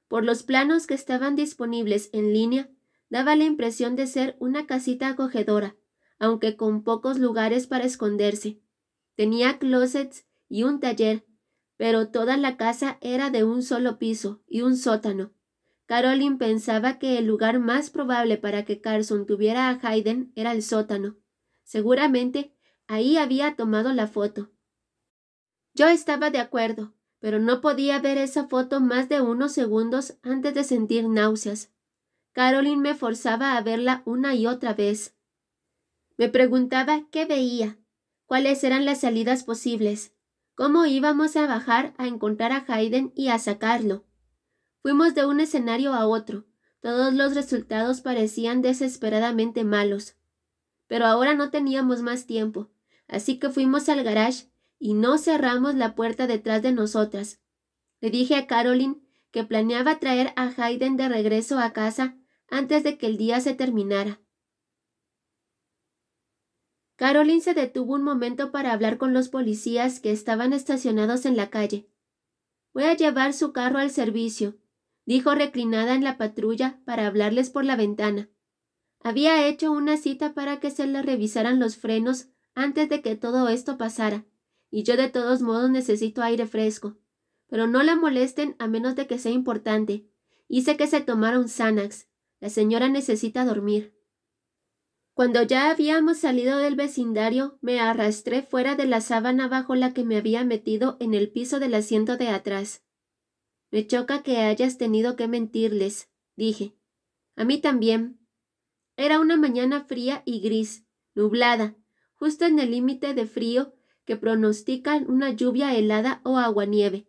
Speaker 1: Por los planos que estaban disponibles en línea, daba la impresión de ser una casita acogedora, aunque con pocos lugares para esconderse. Tenía closets y un taller, pero toda la casa era de un solo piso y un sótano. Caroline pensaba que el lugar más probable para que Carson tuviera a Hayden era el sótano. Seguramente ahí había tomado la foto. Yo estaba de acuerdo, pero no podía ver esa foto más de unos segundos antes de sentir náuseas. Caroline me forzaba a verla una y otra vez. Me preguntaba qué veía, cuáles eran las salidas posibles, cómo íbamos a bajar a encontrar a Hayden y a sacarlo. Fuimos de un escenario a otro. Todos los resultados parecían desesperadamente malos. Pero ahora no teníamos más tiempo, así que fuimos al garage y no cerramos la puerta detrás de nosotras. Le dije a Caroline que planeaba traer a Hayden de regreso a casa antes de que el día se terminara. Caroline se detuvo un momento para hablar con los policías que estaban estacionados en la calle. «Voy a llevar su carro al servicio», dijo reclinada en la patrulla para hablarles por la ventana. Había hecho una cita para que se le revisaran los frenos antes de que todo esto pasara, y yo de todos modos necesito aire fresco. Pero no la molesten a menos de que sea importante. Hice que se tomara un Xanax. La señora necesita dormir. Cuando ya habíamos salido del vecindario, me arrastré fuera de la sábana bajo la que me había metido en el piso del asiento de atrás. «Me choca que hayas tenido que mentirles», dije. «A mí también». Era una mañana fría y gris, nublada, justo en el límite de frío que pronostican una lluvia helada o aguanieve.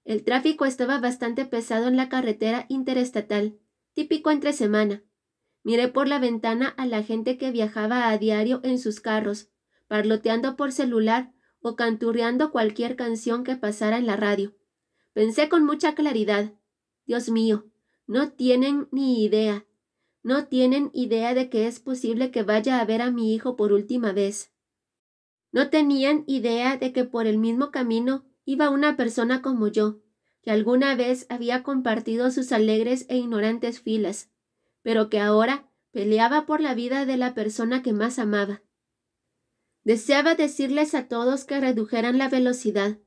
Speaker 1: El tráfico estaba bastante pesado en la carretera interestatal, típico entre semana. Miré por la ventana a la gente que viajaba a diario en sus carros, parloteando por celular o canturreando cualquier canción que pasara en la radio. Pensé con mucha claridad, Dios mío, no tienen ni idea. No tienen idea de que es posible que vaya a ver a mi hijo por última vez. No tenían idea de que por el mismo camino iba una persona como yo, que alguna vez había compartido sus alegres e ignorantes filas, pero que ahora peleaba por la vida de la persona que más amaba. Deseaba decirles a todos que redujeran la velocidad.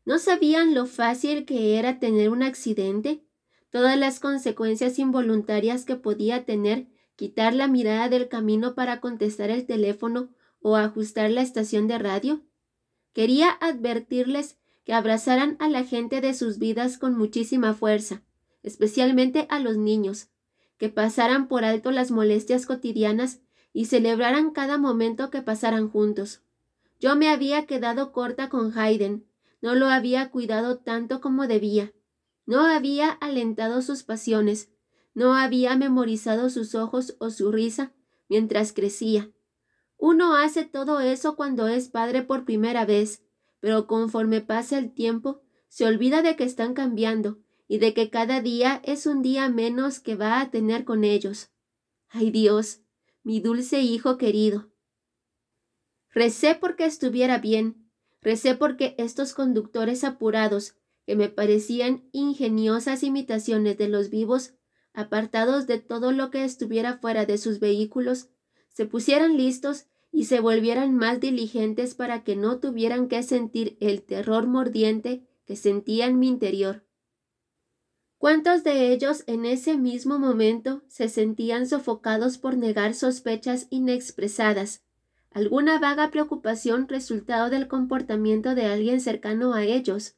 Speaker 1: ¿No sabían lo fácil que era tener un accidente? Todas las consecuencias involuntarias que podía tener quitar la mirada del camino para contestar el teléfono o ajustar la estación de radio. Quería advertirles que abrazaran a la gente de sus vidas con muchísima fuerza, especialmente a los niños, que pasaran por alto las molestias cotidianas y celebraran cada momento que pasaran juntos. Yo me había quedado corta con Hayden, no lo había cuidado tanto como debía, no había alentado sus pasiones, no había memorizado sus ojos o su risa mientras crecía. Uno hace todo eso cuando es padre por primera vez, pero conforme pasa el tiempo, se olvida de que están cambiando y de que cada día es un día menos que va a tener con ellos. ¡Ay Dios! Mi dulce hijo querido. Recé porque estuviera bien, recé porque estos conductores apurados, que me parecían ingeniosas imitaciones de los vivos, apartados de todo lo que estuviera fuera de sus vehículos, se pusieran listos y se volvieran más diligentes para que no tuvieran que sentir el terror mordiente que sentía en mi interior. ¿Cuántos de ellos en ese mismo momento se sentían sofocados por negar sospechas inexpresadas, alguna vaga preocupación resultado del comportamiento de alguien cercano a ellos?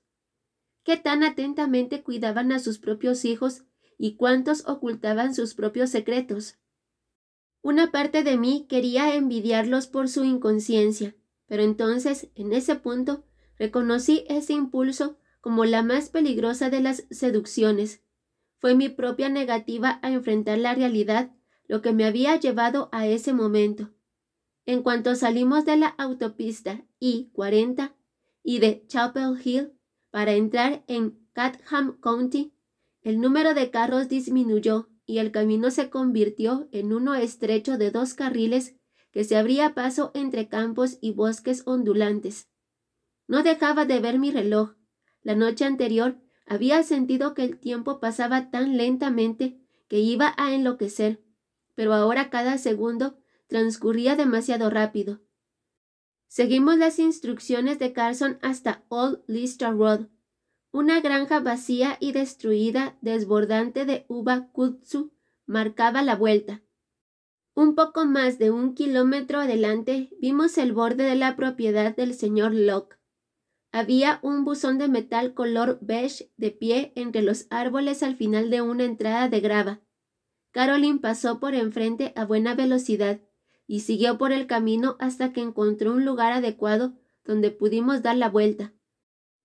Speaker 1: ¿Qué tan atentamente cuidaban a sus propios hijos y cuántos ocultaban sus propios secretos? Una parte de mí quería envidiarlos por su inconsciencia, pero entonces, en ese punto, reconocí ese impulso como la más peligrosa de las seducciones. Fue mi propia negativa a enfrentar la realidad lo que me había llevado a ese momento. En cuanto salimos de la autopista I-40 y de Chapel Hill para entrar en Chatham County, el número de carros disminuyó y el camino se convirtió en uno estrecho de 2 carriles que se abría paso entre campos y bosques ondulantes. No dejaba de ver mi reloj. La noche anterior había sentido que el tiempo pasaba tan lentamente que iba a enloquecer, pero ahora cada segundo transcurría demasiado rápido. Seguimos las instrucciones de Carson hasta Old Lister Road, una granja vacía y destruida desbordante de uva kudzu marcaba la vuelta. Un poco más de 1 kilómetro adelante vimos el borde de la propiedad del señor Locke. Había un buzón de metal color beige de pie entre los árboles al final de una entrada de grava. Caroline pasó por enfrente a buena velocidad y siguió por el camino hasta que encontró un lugar adecuado donde pudimos dar la vuelta.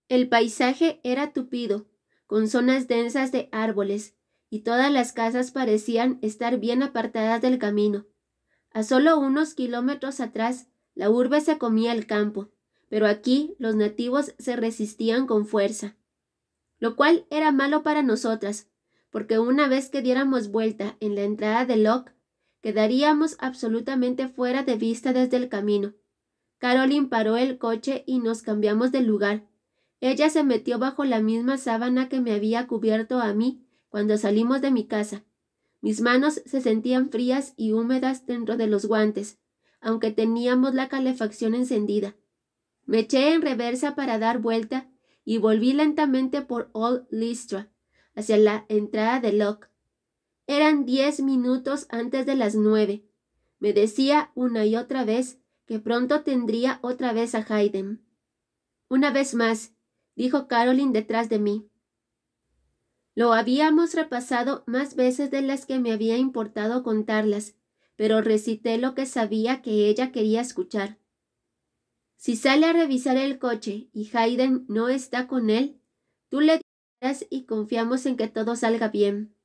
Speaker 1: El paisaje era tupido, con zonas densas de árboles, y todas las casas parecían estar bien apartadas del camino. A solo unos kilómetros atrás, la urbe se comía el campo, pero aquí los nativos se resistían con fuerza, lo cual era malo para nosotras, porque una vez que diéramos vuelta en la entrada de Locke, quedaríamos absolutamente fuera de vista desde el camino. Caroline paró el coche y nos cambiamos de lugar. Ella se metió bajo la misma sábana que me había cubierto a mí cuando salimos de mi casa. Mis manos se sentían frías y húmedas dentro de los guantes, aunque teníamos la calefacción encendida. Me eché en reversa para dar vuelta y volví lentamente por Old Lister, hacia la entrada de Locke. Eran 10 minutos antes de las 9. Me decía una y otra vez que pronto tendría otra vez a Hayden. Una vez más, dijo Caroline detrás de mí. Lo habíamos repasado más veces de las que me había importado contarlas, pero recité lo que sabía que ella quería escuchar. Si sale a revisar el coche y Hayden no está con él, tú le dirás y confiamos en que todo salga bien.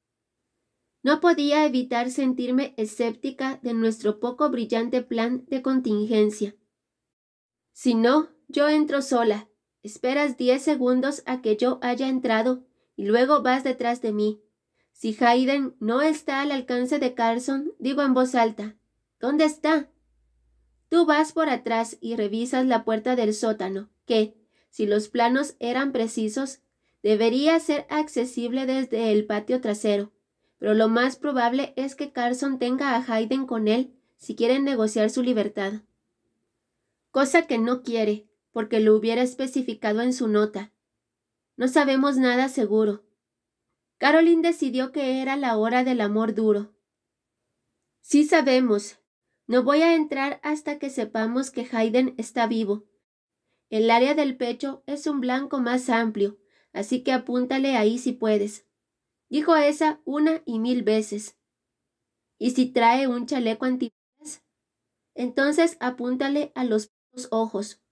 Speaker 1: No podía evitar sentirme escéptica de nuestro poco brillante plan de contingencia. Si no, yo entro sola. Esperas 10 segundos a que yo haya entrado y luego vas detrás de mí. Si Hayden no está al alcance de Carson, digo en voz alta, ¿dónde está? Tú vas por atrás y revisas la puerta del sótano, que, si los planos eran precisos, debería ser accesible desde el patio trasero, pero lo más probable es que Carson tenga a Hayden con él si quieren negociar su libertad. Cosa que no quiere, porque lo hubiera especificado en su nota. No sabemos nada seguro. Caroline decidió que era la hora del amor duro. Sí sabemos. No voy a entrar hasta que sepamos que Hayden está vivo. El área del pecho es un blanco más amplio, así que apúntale ahí si puedes. Dijo esa 1,000 veces. ¿Y si trae un chaleco antibalas? Entonces apúntale a los ojos.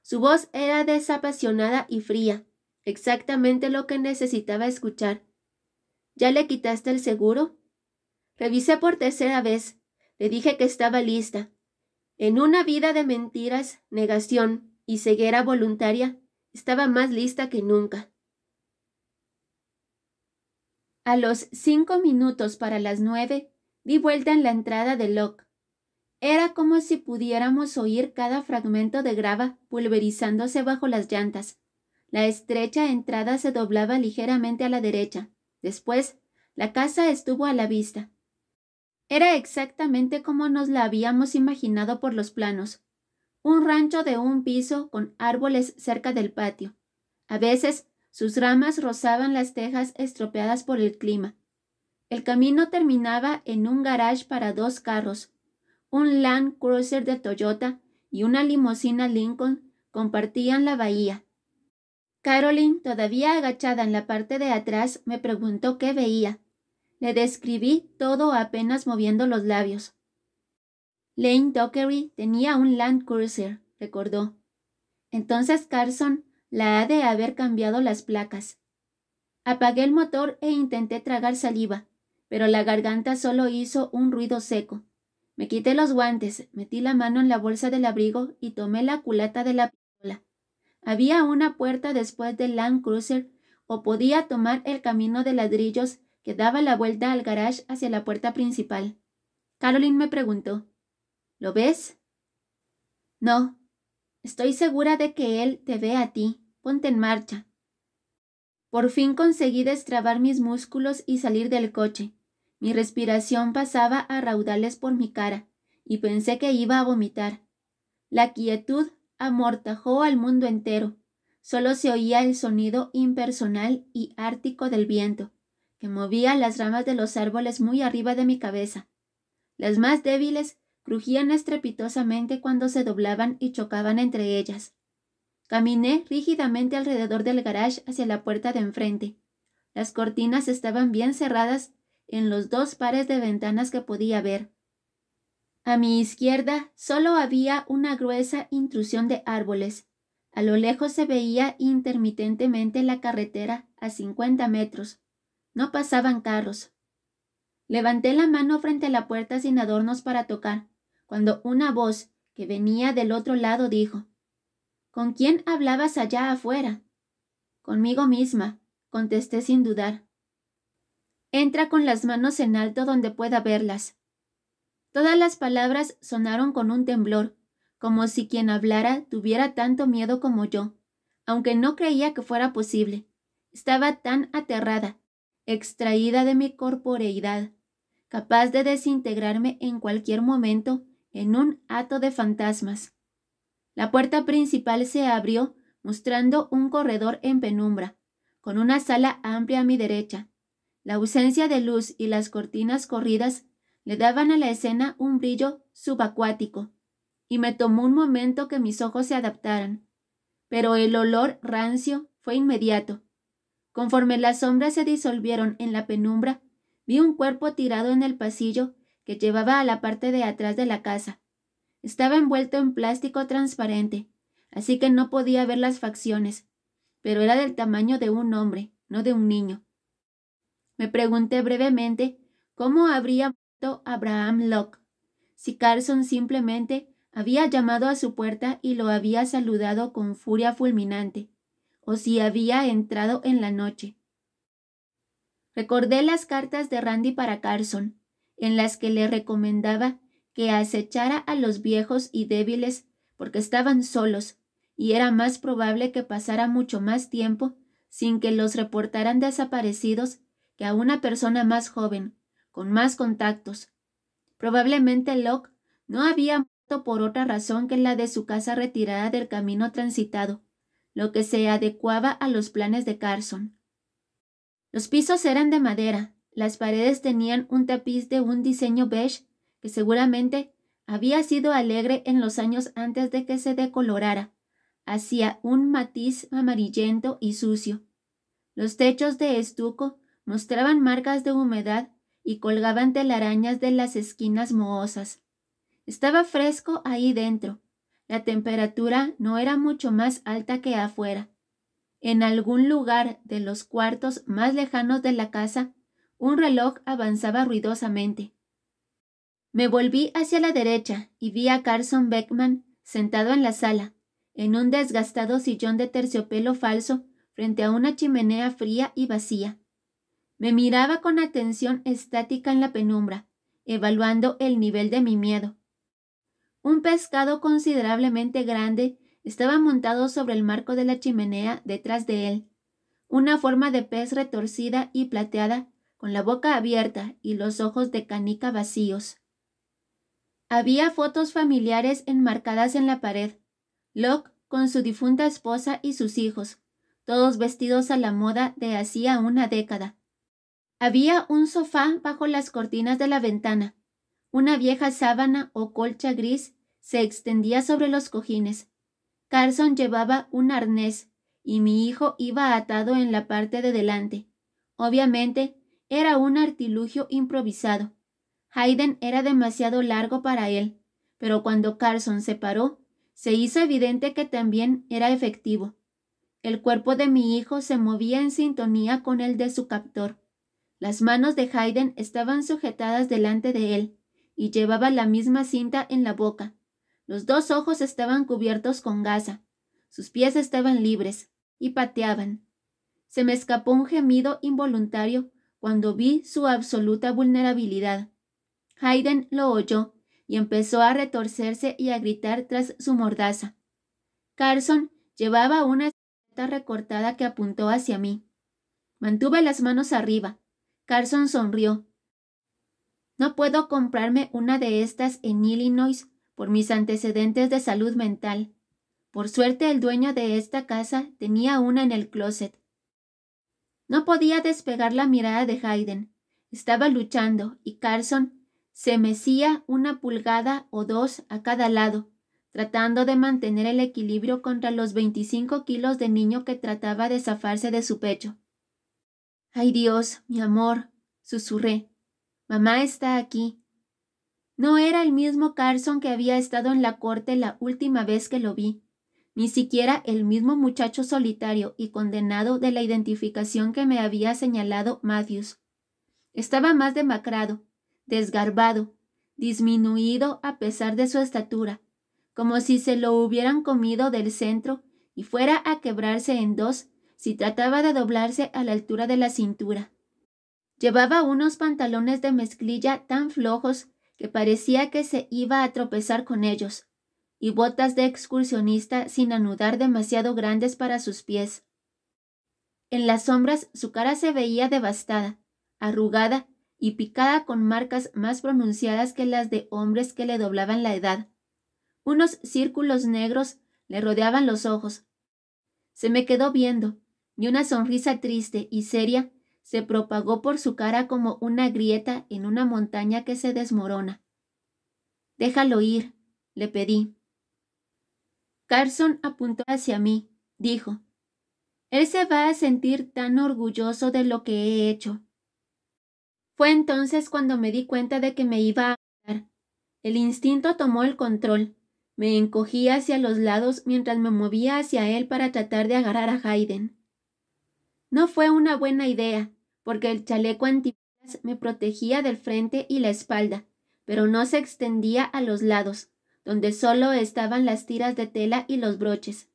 Speaker 1: Su voz era desapasionada y fría, exactamente lo que necesitaba escuchar. ¿Ya le quitaste el seguro? Revisé por tercera vez. Le dije que estaba lista. En una vida de mentiras, negación y ceguera voluntaria, estaba más lista que nunca. A los 5 minutos para las 9, di vuelta en la entrada de Locke. Era como si pudiéramos oír cada fragmento de grava pulverizándose bajo las llantas. La estrecha entrada se doblaba ligeramente a la derecha. Después, la casa estuvo a la vista. Era exactamente como nos la habíamos imaginado por los planos. Un rancho de un piso con árboles cerca del patio. A veces, sus ramas rozaban las tejas estropeadas por el clima. El camino terminaba en un garage para 2 carros. Un Land Cruiser de Toyota y una limusina Lincoln compartían la bahía. Caroline, todavía agachada en la parte de atrás, me preguntó qué veía. Le describí todo apenas moviendo los labios. Lane Dockery tenía un Land Cruiser, recordó. Entonces Carson la ha de haber cambiado las placas. Apagué el motor e intenté tragar saliva, pero la garganta solo hizo un ruido seco. Me quité los guantes, metí la mano en la bolsa del abrigo y tomé la culata de la pistola. Había una puerta después del Land Cruiser o podía tomar el camino de ladrillos que daba la vuelta al garage hacia la puerta principal. Caroline me preguntó, ¿lo ves? No. Estoy segura de que él te ve a ti. Ponte en marcha. Por fin conseguí destrabar mis músculos y salir del coche. Mi respiración pasaba a raudales por mi cara y pensé que iba a vomitar. La quietud amortajó al mundo entero. Solo se oía el sonido impersonal y ártico del viento, que movía las ramas de los árboles muy arriba de mi cabeza. Las más débiles crujían estrepitosamente cuando se doblaban y chocaban entre ellas. Caminé rígidamente alrededor del garage hacia la puerta de enfrente. Las cortinas estaban bien cerradas en los 2 pares de ventanas que podía ver. A mi izquierda solo había una gruesa intrusión de árboles. A lo lejos se veía intermitentemente la carretera a 50 metros. No pasaban carros. Levanté la mano frente a la puerta sin adornos para tocar, cuando una voz que venía del otro lado dijo, ¿con quién hablabas allá afuera? Conmigo misma, contesté sin dudar. Entra con las manos en alto donde pueda verlas. Todas las palabras sonaron con un temblor, como si quien hablara tuviera tanto miedo como yo, aunque no creía que fuera posible. Estaba tan aterrada, extraída de mi corporeidad, capaz de desintegrarme en cualquier momento en un hato de fantasmas. La puerta principal se abrió, mostrando un corredor en penumbra, con una sala amplia a mi derecha. La ausencia de luz y las cortinas corridas le daban a la escena un brillo subacuático, y me tomó un momento que mis ojos se adaptaran. Pero el olor rancio fue inmediato. Conforme las sombras se disolvieron en la penumbra, vi un cuerpo tirado en el pasillo que llevaba a la parte de atrás de la casa. Estaba envuelto en plástico transparente, así que no podía ver las facciones, pero era del tamaño de un hombre, no de un niño. Me pregunté brevemente cómo habría muerto Abraham Locke, si Carson simplemente había llamado a su puerta y lo había saludado con furia fulminante, o si había entrado en la noche. Recordé las cartas de Randy para Carson, en las que le recomendaba que acechara a los viejos y débiles porque estaban solos, y era más probable que pasara mucho más tiempo sin que los reportaran desaparecidos que a una persona más joven, con más contactos. Probablemente Locke no había muerto por otra razón que la de su casa retirada del camino transitado, lo que se adecuaba a los planes de Carson. Los pisos eran de madera, las paredes tenían un tapiz de un diseño beige que seguramente había sido alegre en los años antes de que se decolorara, hacia un matiz amarillento y sucio. Los techos de estuco mostraban marcas de humedad y colgaban telarañas de las esquinas mohosas. Estaba fresco ahí dentro. La temperatura no era mucho más alta que afuera. En algún lugar de los cuartos más lejanos de la casa, un reloj avanzaba ruidosamente. Me volví hacia la derecha y vi a Carson Beckman sentado en la sala, en un desgastado sillón de terciopelo falso frente a una chimenea fría y vacía. Me miraba con atención estática en la penumbra, evaluando el nivel de mi miedo. Un pescado considerablemente grande estaba montado sobre el marco de la chimenea detrás de él. Una forma de pez retorcida y plateada, con la boca abierta y los ojos de canica vacíos. Había fotos familiares enmarcadas en la pared. Locke con su difunta esposa y sus hijos, todos vestidos a la moda de hacía una década. Había un sofá bajo las cortinas de la ventana. Una vieja sábana o colcha gris se extendía sobre los cojines. Carson llevaba un arnés y mi hijo iba atado en la parte de delante. Obviamente, era un artilugio improvisado. Hayden era demasiado largo para él, pero cuando Carson se paró, se hizo evidente que también era efectivo. El cuerpo de mi hijo se movía en sintonía con el de su captor. Las manos de Hayden estaban sujetadas delante de él, y llevaba la misma cinta en la boca. Los dos ojos estaban cubiertos con gasa. Sus pies estaban libres, y pateaban. Se me escapó un gemido involuntario cuando vi su absoluta vulnerabilidad. Hayden lo oyó, y empezó a retorcerse y a gritar tras su mordaza. Carson llevaba una escopeta recortada que apuntó hacia mí. Mantuve las manos arriba. Carson sonrió. No puedo comprarme una de estas en Illinois por mis antecedentes de salud mental. Por suerte el dueño de esta casa tenía una en el closet. No podía despegar la mirada de Hayden. Estaba luchando y Carson se mecía 1 pulgada o 2 a cada lado, tratando de mantener el equilibrio contra los 25 kilos de niño que trataba de zafarse de su pecho. «¡Ay Dios, mi amor!», susurré. «Mamá está aquí». No era el mismo Carson que había estado en la corte la última vez que lo vi, ni siquiera el mismo muchacho solitario y condenado de la identificación que me había señalado Matthews. Estaba más demacrado, desgarbado, disminuido a pesar de su estatura, como si se lo hubieran comido del centro y fuera a quebrarse en dos si trataba de doblarse a la altura de la cintura. Llevaba unos pantalones de mezclilla tan flojos que parecía que se iba a tropezar con ellos, y botas de excursionista sin anudar demasiado grandes para sus pies. En las sombras su cara se veía devastada, arrugada y picada con marcas más pronunciadas que las de hombres que le doblaban la edad. Unos círculos negros le rodeaban los ojos. Se me quedó viendo, y una sonrisa triste y seria se propagó por su cara como una grieta en una montaña que se desmorona. «Déjalo ir», le pedí. Carson apuntó hacia mí, dijo. «Él se va a sentir tan orgulloso de lo que he hecho». Fue entonces cuando me di cuenta de que me iba a matar. El instinto tomó el control. Me encogí hacia los lados mientras me movía hacia él para tratar de agarrar a Hayden. No fue una buena idea, porque el chaleco antibalas me protegía del frente y la espalda, pero no se extendía a los lados, donde solo estaban las tiras de tela y los broches.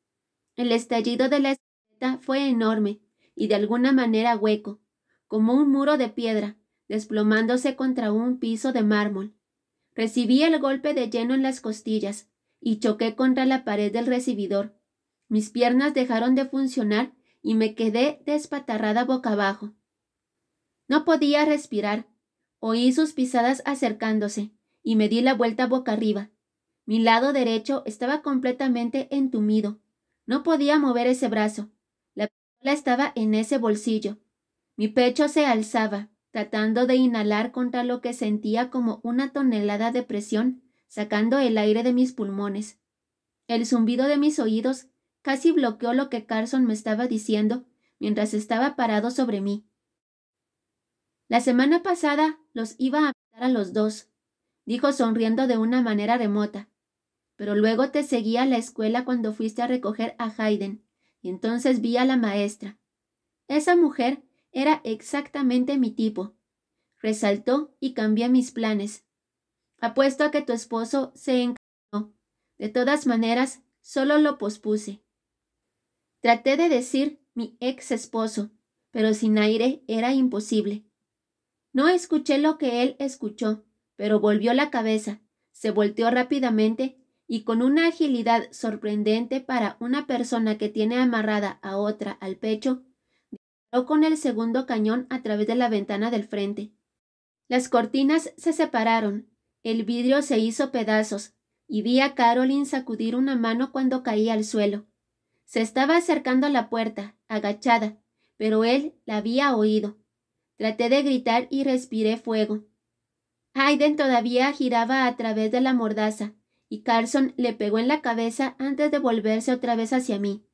Speaker 1: El estallido de la escopeta fue enorme y de alguna manera hueco, como un muro de piedra, desplomándose contra un piso de mármol. Recibí el golpe de lleno en las costillas y choqué contra la pared del recibidor. Mis piernas dejaron de funcionar y me quedé despatarrada boca abajo. No podía respirar. Oí sus pisadas acercándose y me di la vuelta boca arriba. Mi lado derecho estaba completamente entumido. No podía mover ese brazo. La pistola estaba en ese bolsillo. Mi pecho se alzaba, tratando de inhalar contra lo que sentía como 1 tonelada de presión, sacando el aire de mis pulmones. El zumbido de mis oídos casi bloqueó lo que Carson me estaba diciendo mientras estaba parado sobre mí. La semana pasada los iba a matar a los dos, dijo sonriendo de una manera remota. Pero luego te seguí a la escuela cuando fuiste a recoger a Hayden, y entonces vi a la maestra. Esa mujer era exactamente mi tipo. Resaltó y cambié mis planes. Apuesto a que tu esposo se encantó. De todas maneras, solo lo pospuse. Traté de decir mi ex esposo, pero sin aire era imposible. No escuché lo que él escuchó, pero volvió la cabeza, se volteó rápidamente y con una agilidad sorprendente para una persona que tiene amarrada a otra al pecho, disparó con el segundo cañón a través de la ventana del frente. Las cortinas se separaron, el vidrio se hizo pedazos, y vi a Caroline sacudir una mano cuando caía al suelo. Se estaba acercando a la puerta, agachada, pero él la había oído. Traté de gritar y respiré fuego. Hayden todavía giraba a través de la mordaza, y Carson le pegó en la cabeza antes de volverse otra vez hacia mí.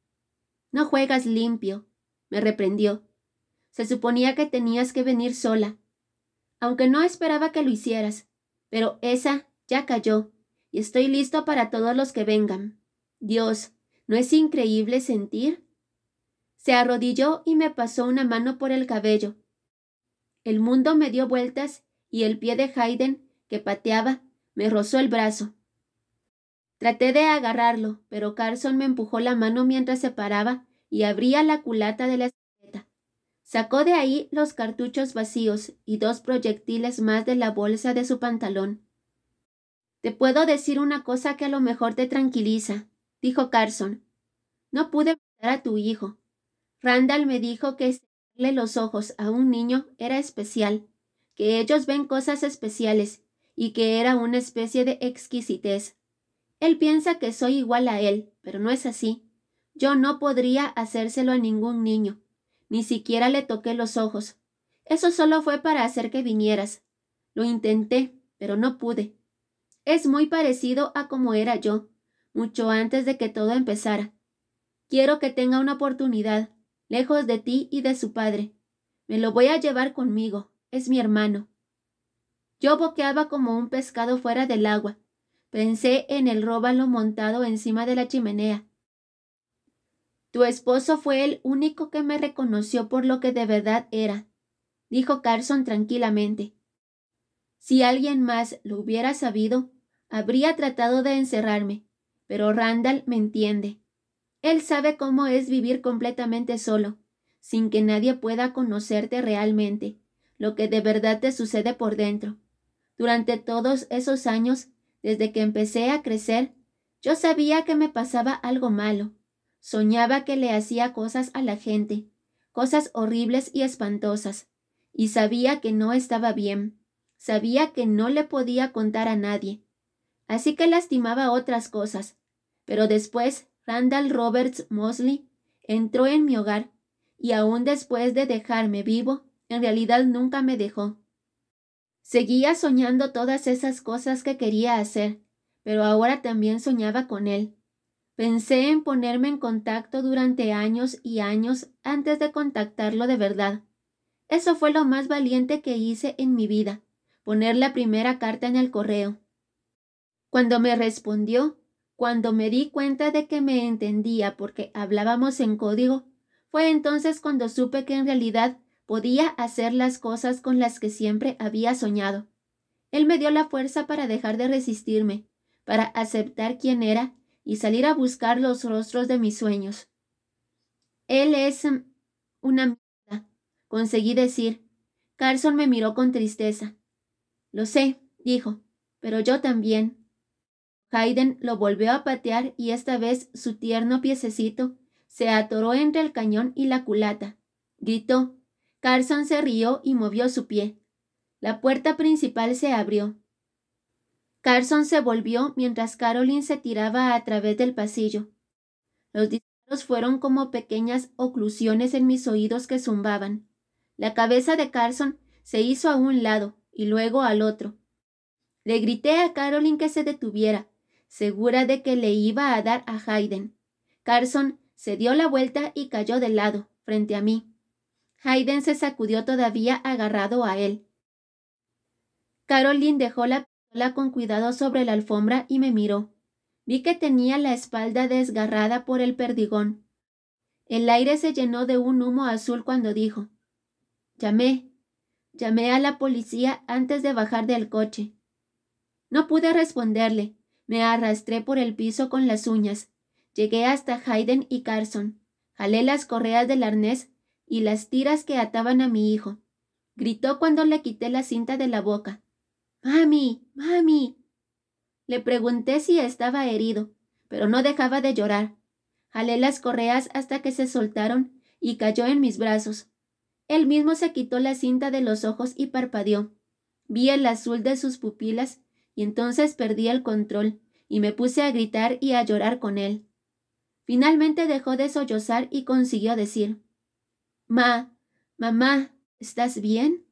Speaker 1: «No juegas limpio», me reprendió. «Se suponía que tenías que venir sola. Aunque no esperaba que lo hicieras, pero esa ya cayó, y estoy listo para todos los que vengan. Dios, ¿no es increíble sentir?» Se arrodilló y me pasó una mano por el cabello. El mundo me dio vueltas y el pie de Hayden, que pateaba, me rozó el brazo. Traté de agarrarlo, pero Carson me empujó la mano mientras se paraba y abría la culata de la escopeta. Sacó de ahí los cartuchos vacíos y 2 proyectiles más de la bolsa de su pantalón. «Te puedo decir una cosa que a lo mejor te tranquiliza», dijo Carson. «No pude matar a tu hijo. Randall me dijo que cerrarle los ojos a un niño era especial, que ellos ven cosas especiales y que era una especie de exquisitez. Él piensa que soy igual a él, pero no es así. Yo no podría hacérselo a ningún niño. Ni siquiera le toqué los ojos. Eso solo fue para hacer que vinieras. Lo intenté, pero no pude. Es muy parecido a como era yo, mucho antes de que todo empezara. Quiero que tenga una oportunidad, lejos de ti y de su padre. Me lo voy a llevar conmigo. Es mi hermano». Yo boqueaba como un pescado fuera del agua. Pensé en el róbalo montado encima de la chimenea. «Tu esposo fue el único que me reconoció por lo que de verdad era», dijo Carson tranquilamente. «Si alguien más lo hubiera sabido, habría tratado de encerrarme, pero Randall me entiende. Él sabe cómo es vivir completamente solo, sin que nadie pueda conocerte realmente, lo que de verdad te sucede por dentro. Durante todos esos años, desde que empecé a crecer, yo sabía que me pasaba algo malo. Soñaba que le hacía cosas a la gente, cosas horribles y espantosas, y sabía que no estaba bien. Sabía que no le podía contar a nadie. Así que lastimaba otras cosas. Pero después Randall Roberts Mosley entró en mi hogar, y aún después de dejarme vivo, en realidad nunca me dejó. Seguía soñando todas esas cosas que quería hacer, pero ahora también soñaba con él. Pensé en ponerme en contacto durante años y años antes de contactarlo de verdad. Eso fue lo más valiente que hice en mi vida, poner la primera carta en el correo. Cuando me respondió, cuando me di cuenta de que me entendía porque hablábamos en código, fue entonces cuando supe que en realidad podía hacer las cosas con las que siempre había soñado. Él me dio la fuerza para dejar de resistirme, para aceptar quién era y salir a buscar los rostros de mis sueños. «Él es una mierda», conseguí decir. Carson me miró con tristeza. «Lo sé», dijo, «pero yo también». Hayden lo volvió a patear y esta vez su tierno piececito se atoró entre el cañón y la culata. Gritó. Carson se rió y movió su pie. La puerta principal se abrió. Carson se volvió mientras Caroline se tiraba a través del pasillo. Los disparos fueron como pequeñas oclusiones en mis oídos que zumbaban. La cabeza de Carson se hizo a un lado y luego al otro. Le grité a Caroline que se detuviera, segura de que le iba a dar a Hayden. Carson Se dio la vuelta y cayó de lado, frente a mí. Hayden se sacudió todavía agarrado a él. Caroline dejó la pistola con cuidado sobre la alfombra y me miró. Vi que tenía la espalda desgarrada por el perdigón. El aire se llenó de un humo azul cuando dijo: Llamé a la policía antes de bajar del coche. No pude responderle. Me arrastré por el piso con las uñas. Llegué hasta Hayden y Carson. Jalé las correas del arnés y las tiras que ataban a mi hijo. Gritó cuando le quité la cinta de la boca. ¡Mami! ¡Mami! Le pregunté si estaba herido, pero no dejaba de llorar. Jalé las correas hasta que se soltaron y cayó en mis brazos. Él mismo se quitó la cinta de los ojos y parpadeó. Vi el azul de sus pupilas y entonces perdí el control y me puse a gritar y a llorar con él. Finalmente dejó de sollozar y consiguió decir: Mamá, ¿estás bien?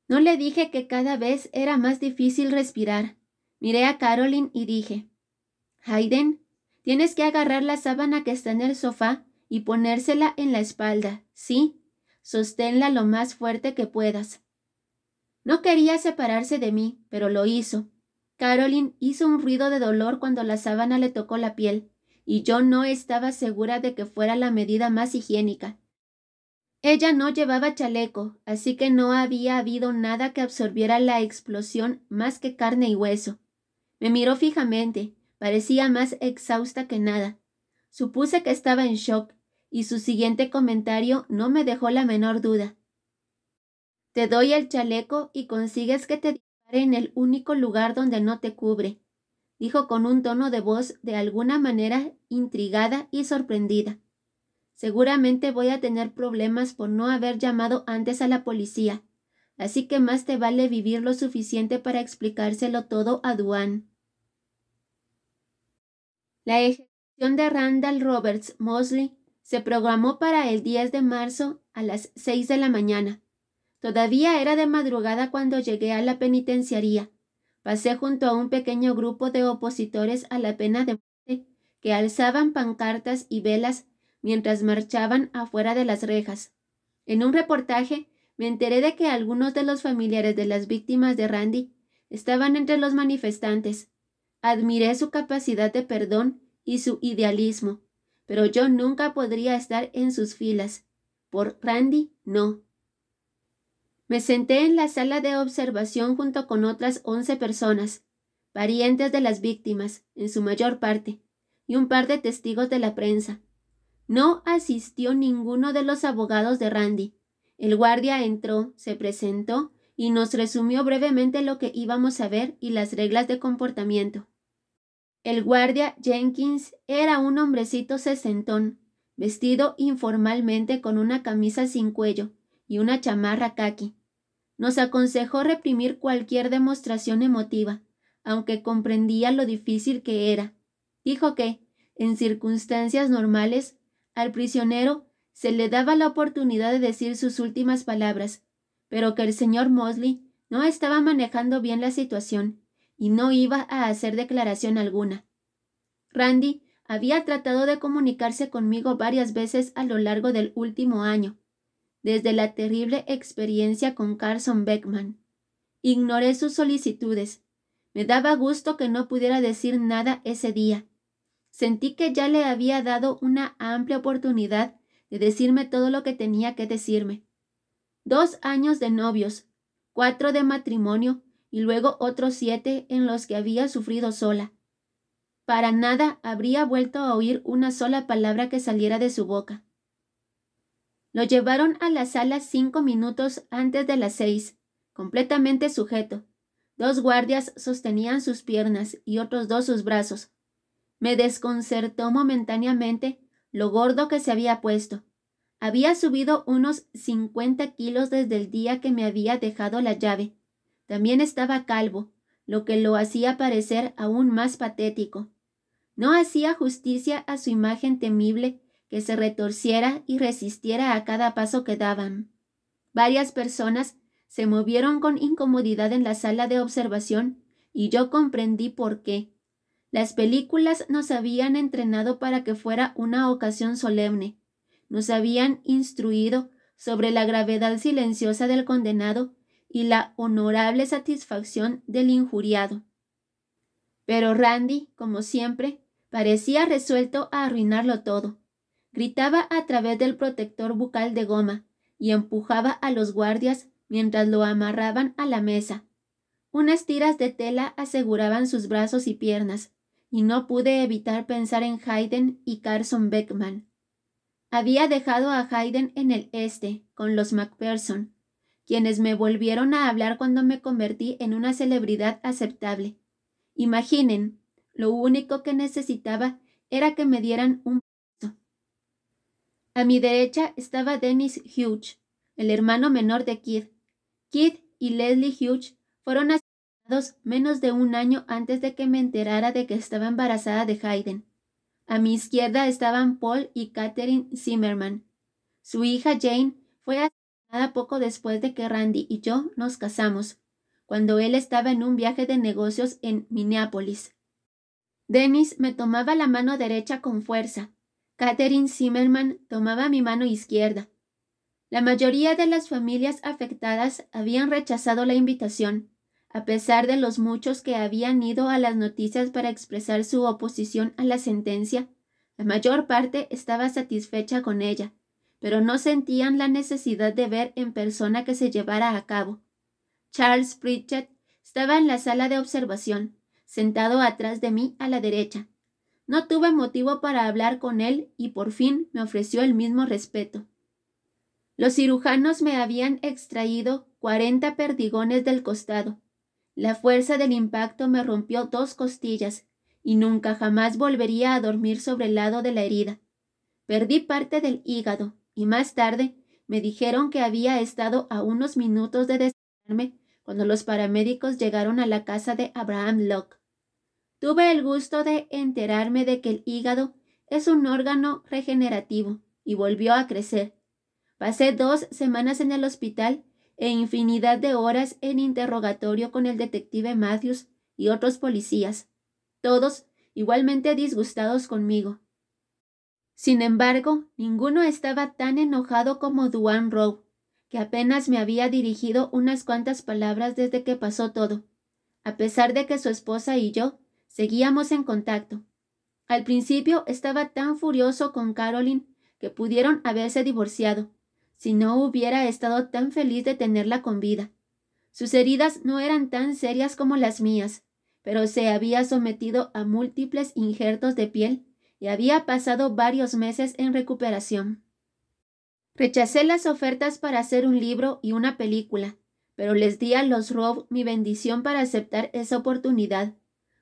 Speaker 1: No le dije que cada vez era más difícil respirar. Miré a Caroline y dije: Hayden, tienes que agarrar la sábana que está en el sofá y ponérsela en la espalda, ¿sí? Sosténla lo más fuerte que puedas. No quería separarse de mí, pero lo hizo. Caroline hizo un ruido de dolor cuando la sábana le tocó la piel, y yo no estaba segura de que fuera la medida más higiénica. Ella no llevaba chaleco, así que no había habido nada que absorbiera la explosión más que carne y hueso. Me miró fijamente, parecía más exhausta que nada. Supuse que estaba en shock, y su siguiente comentario no me dejó la menor duda. Te doy el chaleco y consigues que te dispare en el único lugar donde no te cubre, dijo con un tono de voz de alguna manera intrigada y sorprendida. Seguramente voy a tener problemas por no haber llamado antes a la policía, así que más te vale vivir lo suficiente para explicárselo todo a Duane. La ejecución de Randall Roberts Mosley se programó para el 10 de marzo a las 6 de la mañana. Todavía era de madrugada cuando llegué a la penitenciaría. Pasé junto a un pequeño grupo de opositores a la pena de muerte que alzaban pancartas y velas mientras marchaban afuera de las rejas. En un reportaje me enteré de que algunos de los familiares de las víctimas de Randy estaban entre los manifestantes. Admiré su capacidad de perdón y su idealismo, pero yo nunca podría estar en sus filas. Por Randy, no. Me senté en la sala de observación junto con otras 11 personas, parientes de las víctimas, en su mayor parte, y un par de testigos de la prensa. No asistió ninguno de los abogados de Randy. El guardia entró, se presentó y nos resumió brevemente lo que íbamos a ver y las reglas de comportamiento. El guardia Jenkins era un hombrecito sesentón, vestido informalmente con una camisa sin cuello y una chamarra caqui. Nos aconsejó reprimir cualquier demostración emotiva, aunque comprendía lo difícil que era. Dijo que, en circunstancias normales, al prisionero se le daba la oportunidad de decir sus últimas palabras, pero que el señor Mosley no estaba manejando bien la situación y no iba a hacer declaración alguna. Randy había tratado de comunicarse conmigo varias veces a lo largo del último año, desde la terrible experiencia con Carson Beckman. Ignoré sus solicitudes. Me daba gusto que no pudiera decir nada ese día. Sentí que ya le había dado una amplia oportunidad de decirme todo lo que tenía que decirme. 2 años de novios, 4 de matrimonio y luego otros 7 en los que había sufrido sola. Para nada habría vuelto a oír una sola palabra que saliera de su boca. Lo llevaron a la sala 5 minutos antes de las 6, completamente sujeto. 2 guardias sostenían sus piernas y otros 2 sus brazos. Me desconcertó momentáneamente lo gordo que se había puesto. Había subido unos 50 kilos desde el día que me había dejado la llave. También estaba calvo, lo que lo hacía parecer aún más patético. No hacía justicia a su imagen temible que se retorciera y resistiera a cada paso que daban. Varias personas se movieron con incomodidad en la sala de observación y yo comprendí por qué. Las películas nos habían entrenado para que fuera una ocasión solemne. Nos habían instruido sobre la gravedad silenciosa del condenado y la honorable satisfacción del injuriado. Pero Randy, como siempre, parecía resuelto a arruinarlo todo. Gritaba a través del protector bucal de goma y empujaba a los guardias mientras lo amarraban a la mesa. Unas tiras de tela aseguraban sus brazos y piernas, y no pude evitar pensar en Hayden y Carson Beckman. Había dejado a Hayden en el este, con los Macpherson, quienes me volvieron a hablar cuando me convertí en una celebridad aceptable. Imaginen, lo único que necesitaba era que me dieran un beso. A mi derecha estaba Dennis Hughes, el hermano menor de Kid. Kid y Leslie Hughes fueron asesinados menos de un año antes de que me enterara de que estaba embarazada de Hayden. A mi izquierda estaban Paul y Catherine Zimmerman. Su hija Jane fue asesinada poco después de que Randy y yo nos casamos, cuando él estaba en un viaje de negocios en Minneapolis. Dennis me tomaba la mano derecha con fuerza. Catherine Zimmerman tomaba mi mano izquierda. La mayoría de las familias afectadas habían rechazado la invitación, a pesar de los muchos que habían ido a las noticias para expresar su oposición a la sentencia. La mayor parte estaba satisfecha con ella, pero no sentían la necesidad de ver en persona que se llevara a cabo. Charles Pritchett estaba en la sala de observación, sentado atrás de mí a la derecha. No tuve motivo para hablar con él y por fin me ofreció el mismo respeto. Los cirujanos me habían extraído 40 perdigones del costado. La fuerza del impacto me rompió 2 costillas y nunca jamás volvería a dormir sobre el lado de la herida. Perdí parte del hígado y más tarde me dijeron que había estado a unos minutos de desmayarme cuando los paramédicos llegaron a la casa de Abraham Locke. Tuve el gusto de enterarme de que el hígado es un órgano regenerativo y volvió a crecer. Pasé 2 semanas en el hospital e infinidad de horas en interrogatorio con el detective Matthews y otros policías, todos igualmente disgustados conmigo. Sin embargo, ninguno estaba tan enojado como Duane Rowe, que apenas me había dirigido unas cuantas palabras desde que pasó todo, a pesar de que su esposa y yo seguíamos en contacto. Al principio estaba tan furioso con Caroline que pudieron haberse divorciado, si no hubiera estado tan feliz de tenerla con vida. Sus heridas no eran tan serias como las mías, pero se había sometido a múltiples injertos de piel y había pasado varios meses en recuperación. Rechacé las ofertas para hacer un libro y una película, pero les di a los Rowe mi bendición para aceptar esa oportunidad.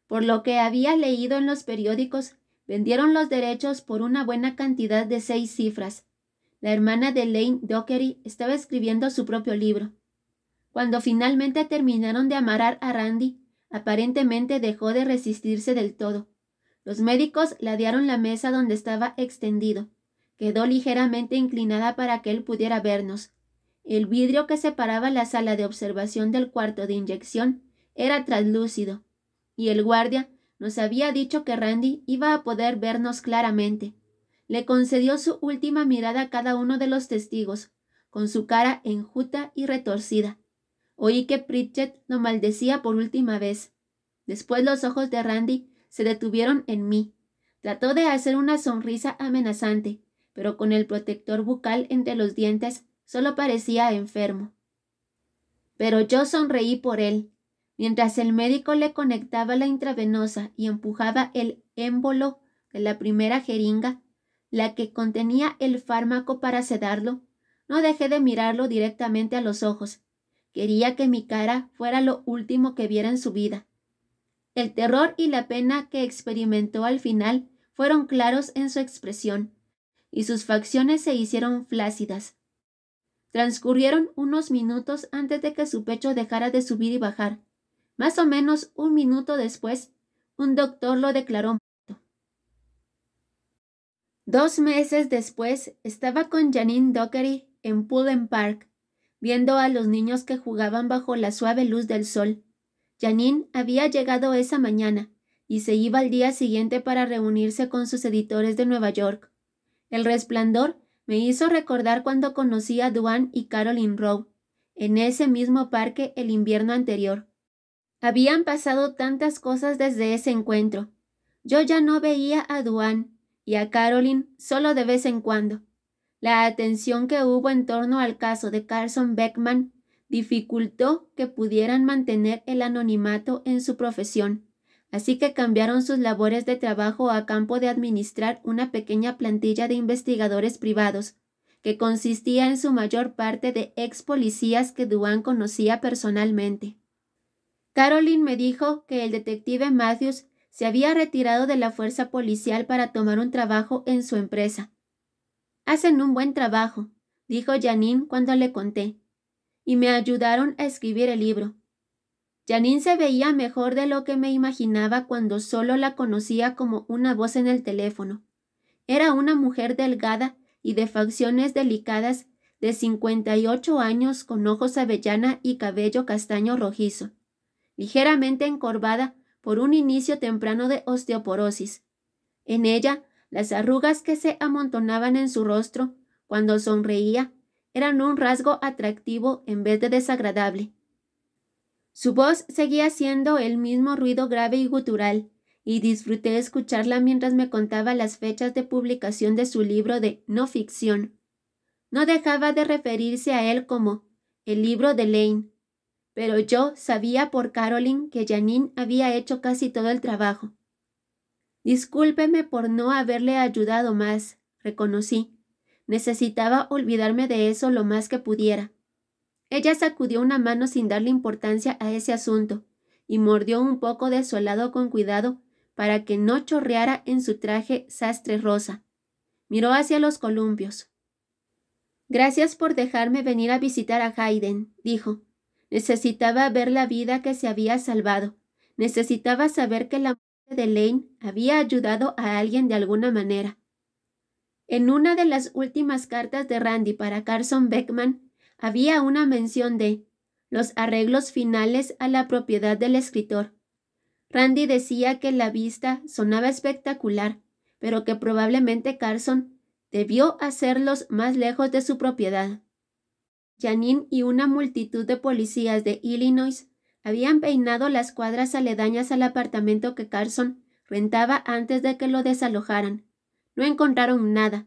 Speaker 1: Por lo que había leído en los periódicos, vendieron los derechos por una buena cantidad de 6 cifras. La hermana de Lane Dockery estaba escribiendo su propio libro. Cuando finalmente terminaron de amarrar a Randy, aparentemente dejó de resistirse del todo. Los médicos ladearon la mesa donde estaba extendido. Quedó ligeramente inclinada para que él pudiera vernos. El vidrio que separaba la sala de observación del cuarto de inyección era translúcido, y el guardia nos había dicho que Randy iba a poder vernos claramente. Le concedió su última mirada a cada uno de los testigos, con su cara enjuta y retorcida. Oí que Pritchett lo maldecía por última vez. Después los ojos de Randy se detuvieron en mí. Trató de hacer una sonrisa amenazante, pero con el protector bucal entre los dientes solo parecía enfermo. Pero yo sonreí por él. Mientras el médico le conectaba la intravenosa y empujaba el émbolo de la primera jeringa, la que contenía el fármaco para sedarlo, no dejé de mirarlo directamente a los ojos. Quería que mi cara fuera lo último que viera en su vida. El terror y la pena que experimentó al final fueron claros en su expresión, y sus facciones se hicieron flácidas. Transcurrieron unos minutos antes de que su pecho dejara de subir y bajar. Más o menos un minuto después, un doctor lo declaró muerto. 2 meses después, estaba con Janine Dockery en Pullen Park, viendo a los niños que jugaban bajo la suave luz del sol. Janine había llegado esa mañana, y se iba al día siguiente para reunirse con sus editores de Nueva York. El Resplandor me hizo recordar cuando conocí a Duane y Caroline Rowe, en ese mismo parque el invierno anterior. Habían pasado tantas cosas desde ese encuentro. Yo ya no veía a Duane y a Caroline solo de vez en cuando. La atención que hubo en torno al caso de Carson Beckman dificultó que pudieran mantener el anonimato en su profesión, así que cambiaron sus labores de trabajo a campo de administrar una pequeña plantilla de investigadores privados, que consistía en su mayor parte de ex policías que Duane conocía personalmente. Caroline me dijo que el detective Matthews se había retirado de la fuerza policial para tomar un trabajo en su empresa. «Hacen un buen trabajo», dijo Janine cuando le conté, «y me ayudaron a escribir el libro». Janine se veía mejor de lo que me imaginaba cuando solo la conocía como una voz en el teléfono. Era una mujer delgada y de facciones delicadas, de 58 años, con ojos avellana y cabello castaño rojizo, ligeramente encorvada por un inicio temprano de osteoporosis. En ella, las arrugas que se amontonaban en su rostro cuando sonreía eran un rasgo atractivo en vez de desagradable. Su voz seguía siendo el mismo ruido grave y gutural, y disfruté escucharla mientras me contaba las fechas de publicación de su libro de no ficción. No dejaba de referirse a él como el libro de Lane, pero yo sabía por Caroline que Janine había hecho casi todo el trabajo. «Discúlpeme por no haberle ayudado más», reconocí. «Necesitaba olvidarme de eso lo más que pudiera». Ella sacudió una mano sin darle importancia a ese asunto y mordió un poco de su helado con cuidado para que no chorreara en su traje sastre rosa. Miró hacia los columpios. «Gracias por dejarme venir a visitar a Hayden», dijo. «Necesitaba ver la vida que se había salvado. Necesitaba saber que la muerte de Lane había ayudado a alguien de alguna manera». En una de las últimas cartas de Randy para Carson Beckman había una mención de los arreglos finales a la propiedad del escritor. Randy decía que la vista sonaba espectacular, pero que probablemente Carson debió hacerlos más lejos de su propiedad. Janine y una multitud de policías de Illinois habían peinado las cuadras aledañas al apartamento que Carson rentaba antes de que lo desalojaran. No encontraron nada.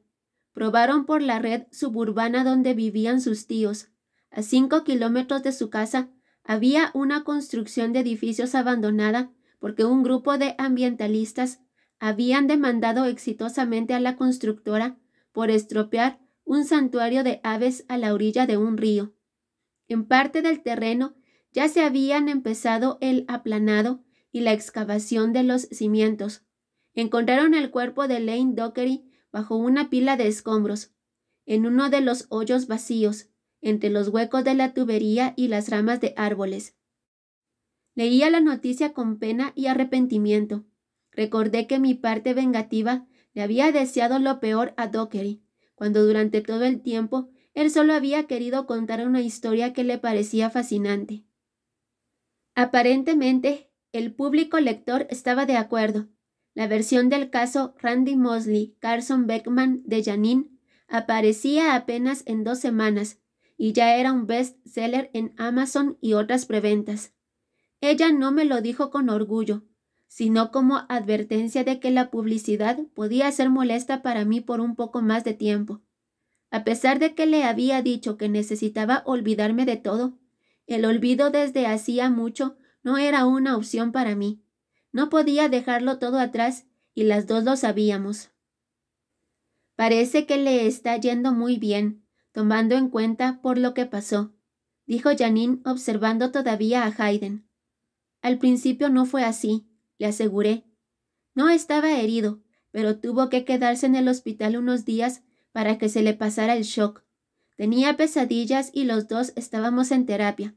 Speaker 1: Probaron por la red suburbana donde vivían sus tíos. A 5 kilómetros de su casa había una construcción de edificios abandonada porque un grupo de ambientalistas habían demandado exitosamente a la constructora por estropear un santuario de aves a la orilla de un río. En parte del terreno ya se habían empezado el aplanado y la excavación de los cimientos. Encontraron el cuerpo de Lane Dockery bajo una pila de escombros, en uno de los hoyos vacíos, entre los huecos de la tubería y las ramas de árboles. Leía la noticia con pena y arrepentimiento. Recordé que mi parte vengativa le había deseado lo peor a Dockery, cuando durante todo el tiempo él solo había querido contar una historia que le parecía fascinante. Aparentemente, el público lector estaba de acuerdo. La versión del caso Randy Mosley, Carson Beckman de Janine aparecía apenas en 2 semanas y ya era un best-seller en Amazon y otras preventas. Ella no me lo dijo con orgullo, sino como advertencia de que la publicidad podía ser molesta para mí por un poco más de tiempo. A pesar de que le había dicho que necesitaba olvidarme de todo, el olvido desde hacía mucho no era una opción para mí. No podía dejarlo todo atrás y las dos lo sabíamos. «Parece que le está yendo muy bien, tomando en cuenta por lo que pasó», dijo Janine observando todavía a Hayden. «Al principio no fue así», le aseguré. «No estaba herido, pero tuvo que quedarse en el hospital unos días para que se le pasara el shock. Tenía pesadillas y los dos estábamos en terapia.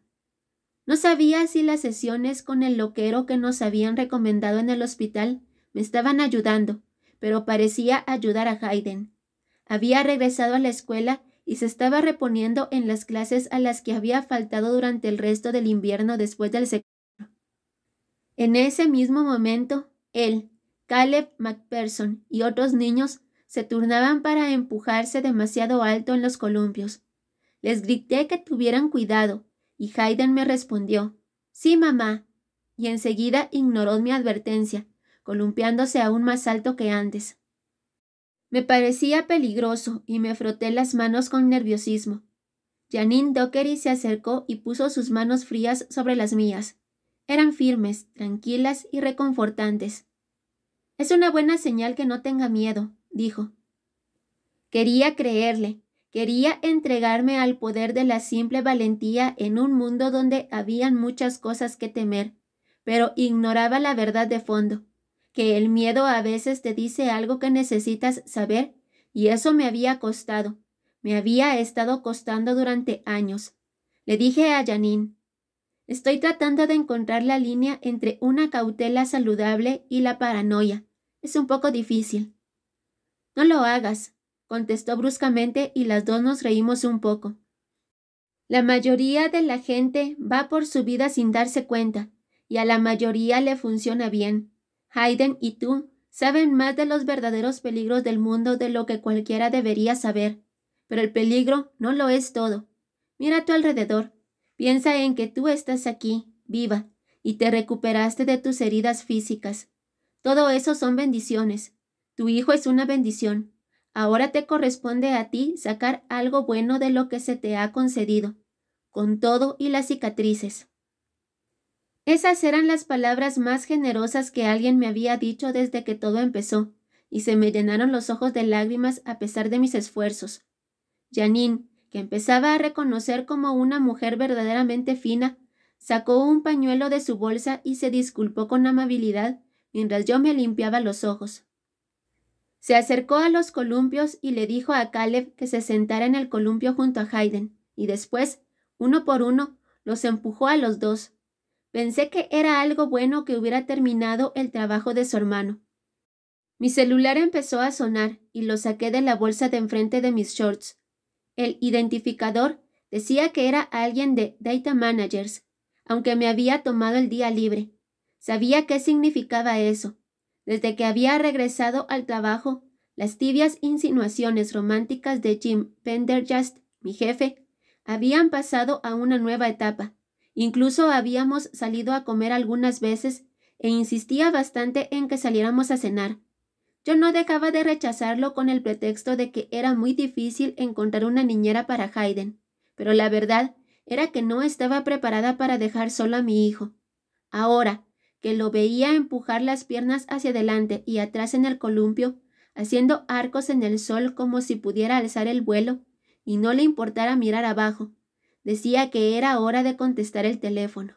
Speaker 1: No sabía si las sesiones con el loquero que nos habían recomendado en el hospital me estaban ayudando, pero parecía ayudar a Hayden. Había regresado a la escuela y se estaba reponiendo en las clases a las que había faltado durante el resto del invierno después del secuestro. En ese mismo momento, Él, Caleb McPherson y otros niños se turnaban para empujarse demasiado alto en los columpios. Les grité que tuvieran cuidado, y Hayden me respondió, «Sí, mamá», y enseguida ignoró mi advertencia, columpiándose aún más alto que antes. Me parecía peligroso y me froté las manos con nerviosismo. Janine Dockery se acercó y puso sus manos frías sobre las mías. Eran firmes, tranquilas y reconfortantes. «Es una buena señal que no tenga miedo», dijo. Quería creerle. Quería entregarme al poder de la simple valentía en un mundo donde habían muchas cosas que temer, pero ignoraba la verdad de fondo, que el miedo a veces te dice algo que necesitas saber, y eso me había costado. Me había estado costando durante años. Le dije a Janine, «Estoy tratando de encontrar la línea entre una cautela saludable y la paranoia. Es un poco difícil». «No lo hagas», contestó bruscamente y las dos nos reímos un poco. La mayoría de la gente va por su vida sin darse cuenta, y a la mayoría le funciona bien. Hayden y tú saben más de los verdaderos peligros del mundo de lo que cualquiera debería saber, pero el peligro no lo es todo. Mira a tu alrededor. Piensa en que tú estás aquí, viva, y te recuperaste de tus heridas físicas. Todo eso son bendiciones. Tu hijo es una bendición. Ahora te corresponde a ti sacar algo bueno de lo que se te ha concedido, con todo y las cicatrices. Esas eran las palabras más generosas que alguien me había dicho desde que todo empezó, y se me llenaron los ojos de lágrimas a pesar de mis esfuerzos. Janine, que empezaba a reconocer como una mujer verdaderamente fina, sacó un pañuelo de su bolsa y se disculpó con amabilidad mientras yo me limpiaba los ojos. Se acercó a los columpios y le dijo a Caleb que se sentara en el columpio junto a Hayden, y después, uno por uno, los empujó a los dos. Pensé que era algo bueno que hubiera terminado el trabajo de su hermano. Mi celular empezó a sonar y lo saqué de la bolsa de enfrente de mis shorts. El identificador decía que era alguien de Data Managers, aunque me había tomado el día libre. Sabía qué significaba eso. Desde que había regresado al trabajo, las tibias insinuaciones románticas de Jim Pendergast, mi jefe, habían pasado a una nueva etapa. Incluso habíamos salido a comer algunas veces e insistía bastante en que saliéramos a cenar. Yo no dejaba de rechazarlo con el pretexto de que era muy difícil encontrar una niñera para Hayden, pero la verdad era que no estaba preparada para dejar solo a mi hijo. Ahora que lo veía empujar las piernas hacia adelante y atrás en el columpio, haciendo arcos en el sol como si pudiera alzar el vuelo y no le importara mirar abajo, decía que era hora de contestar el teléfono.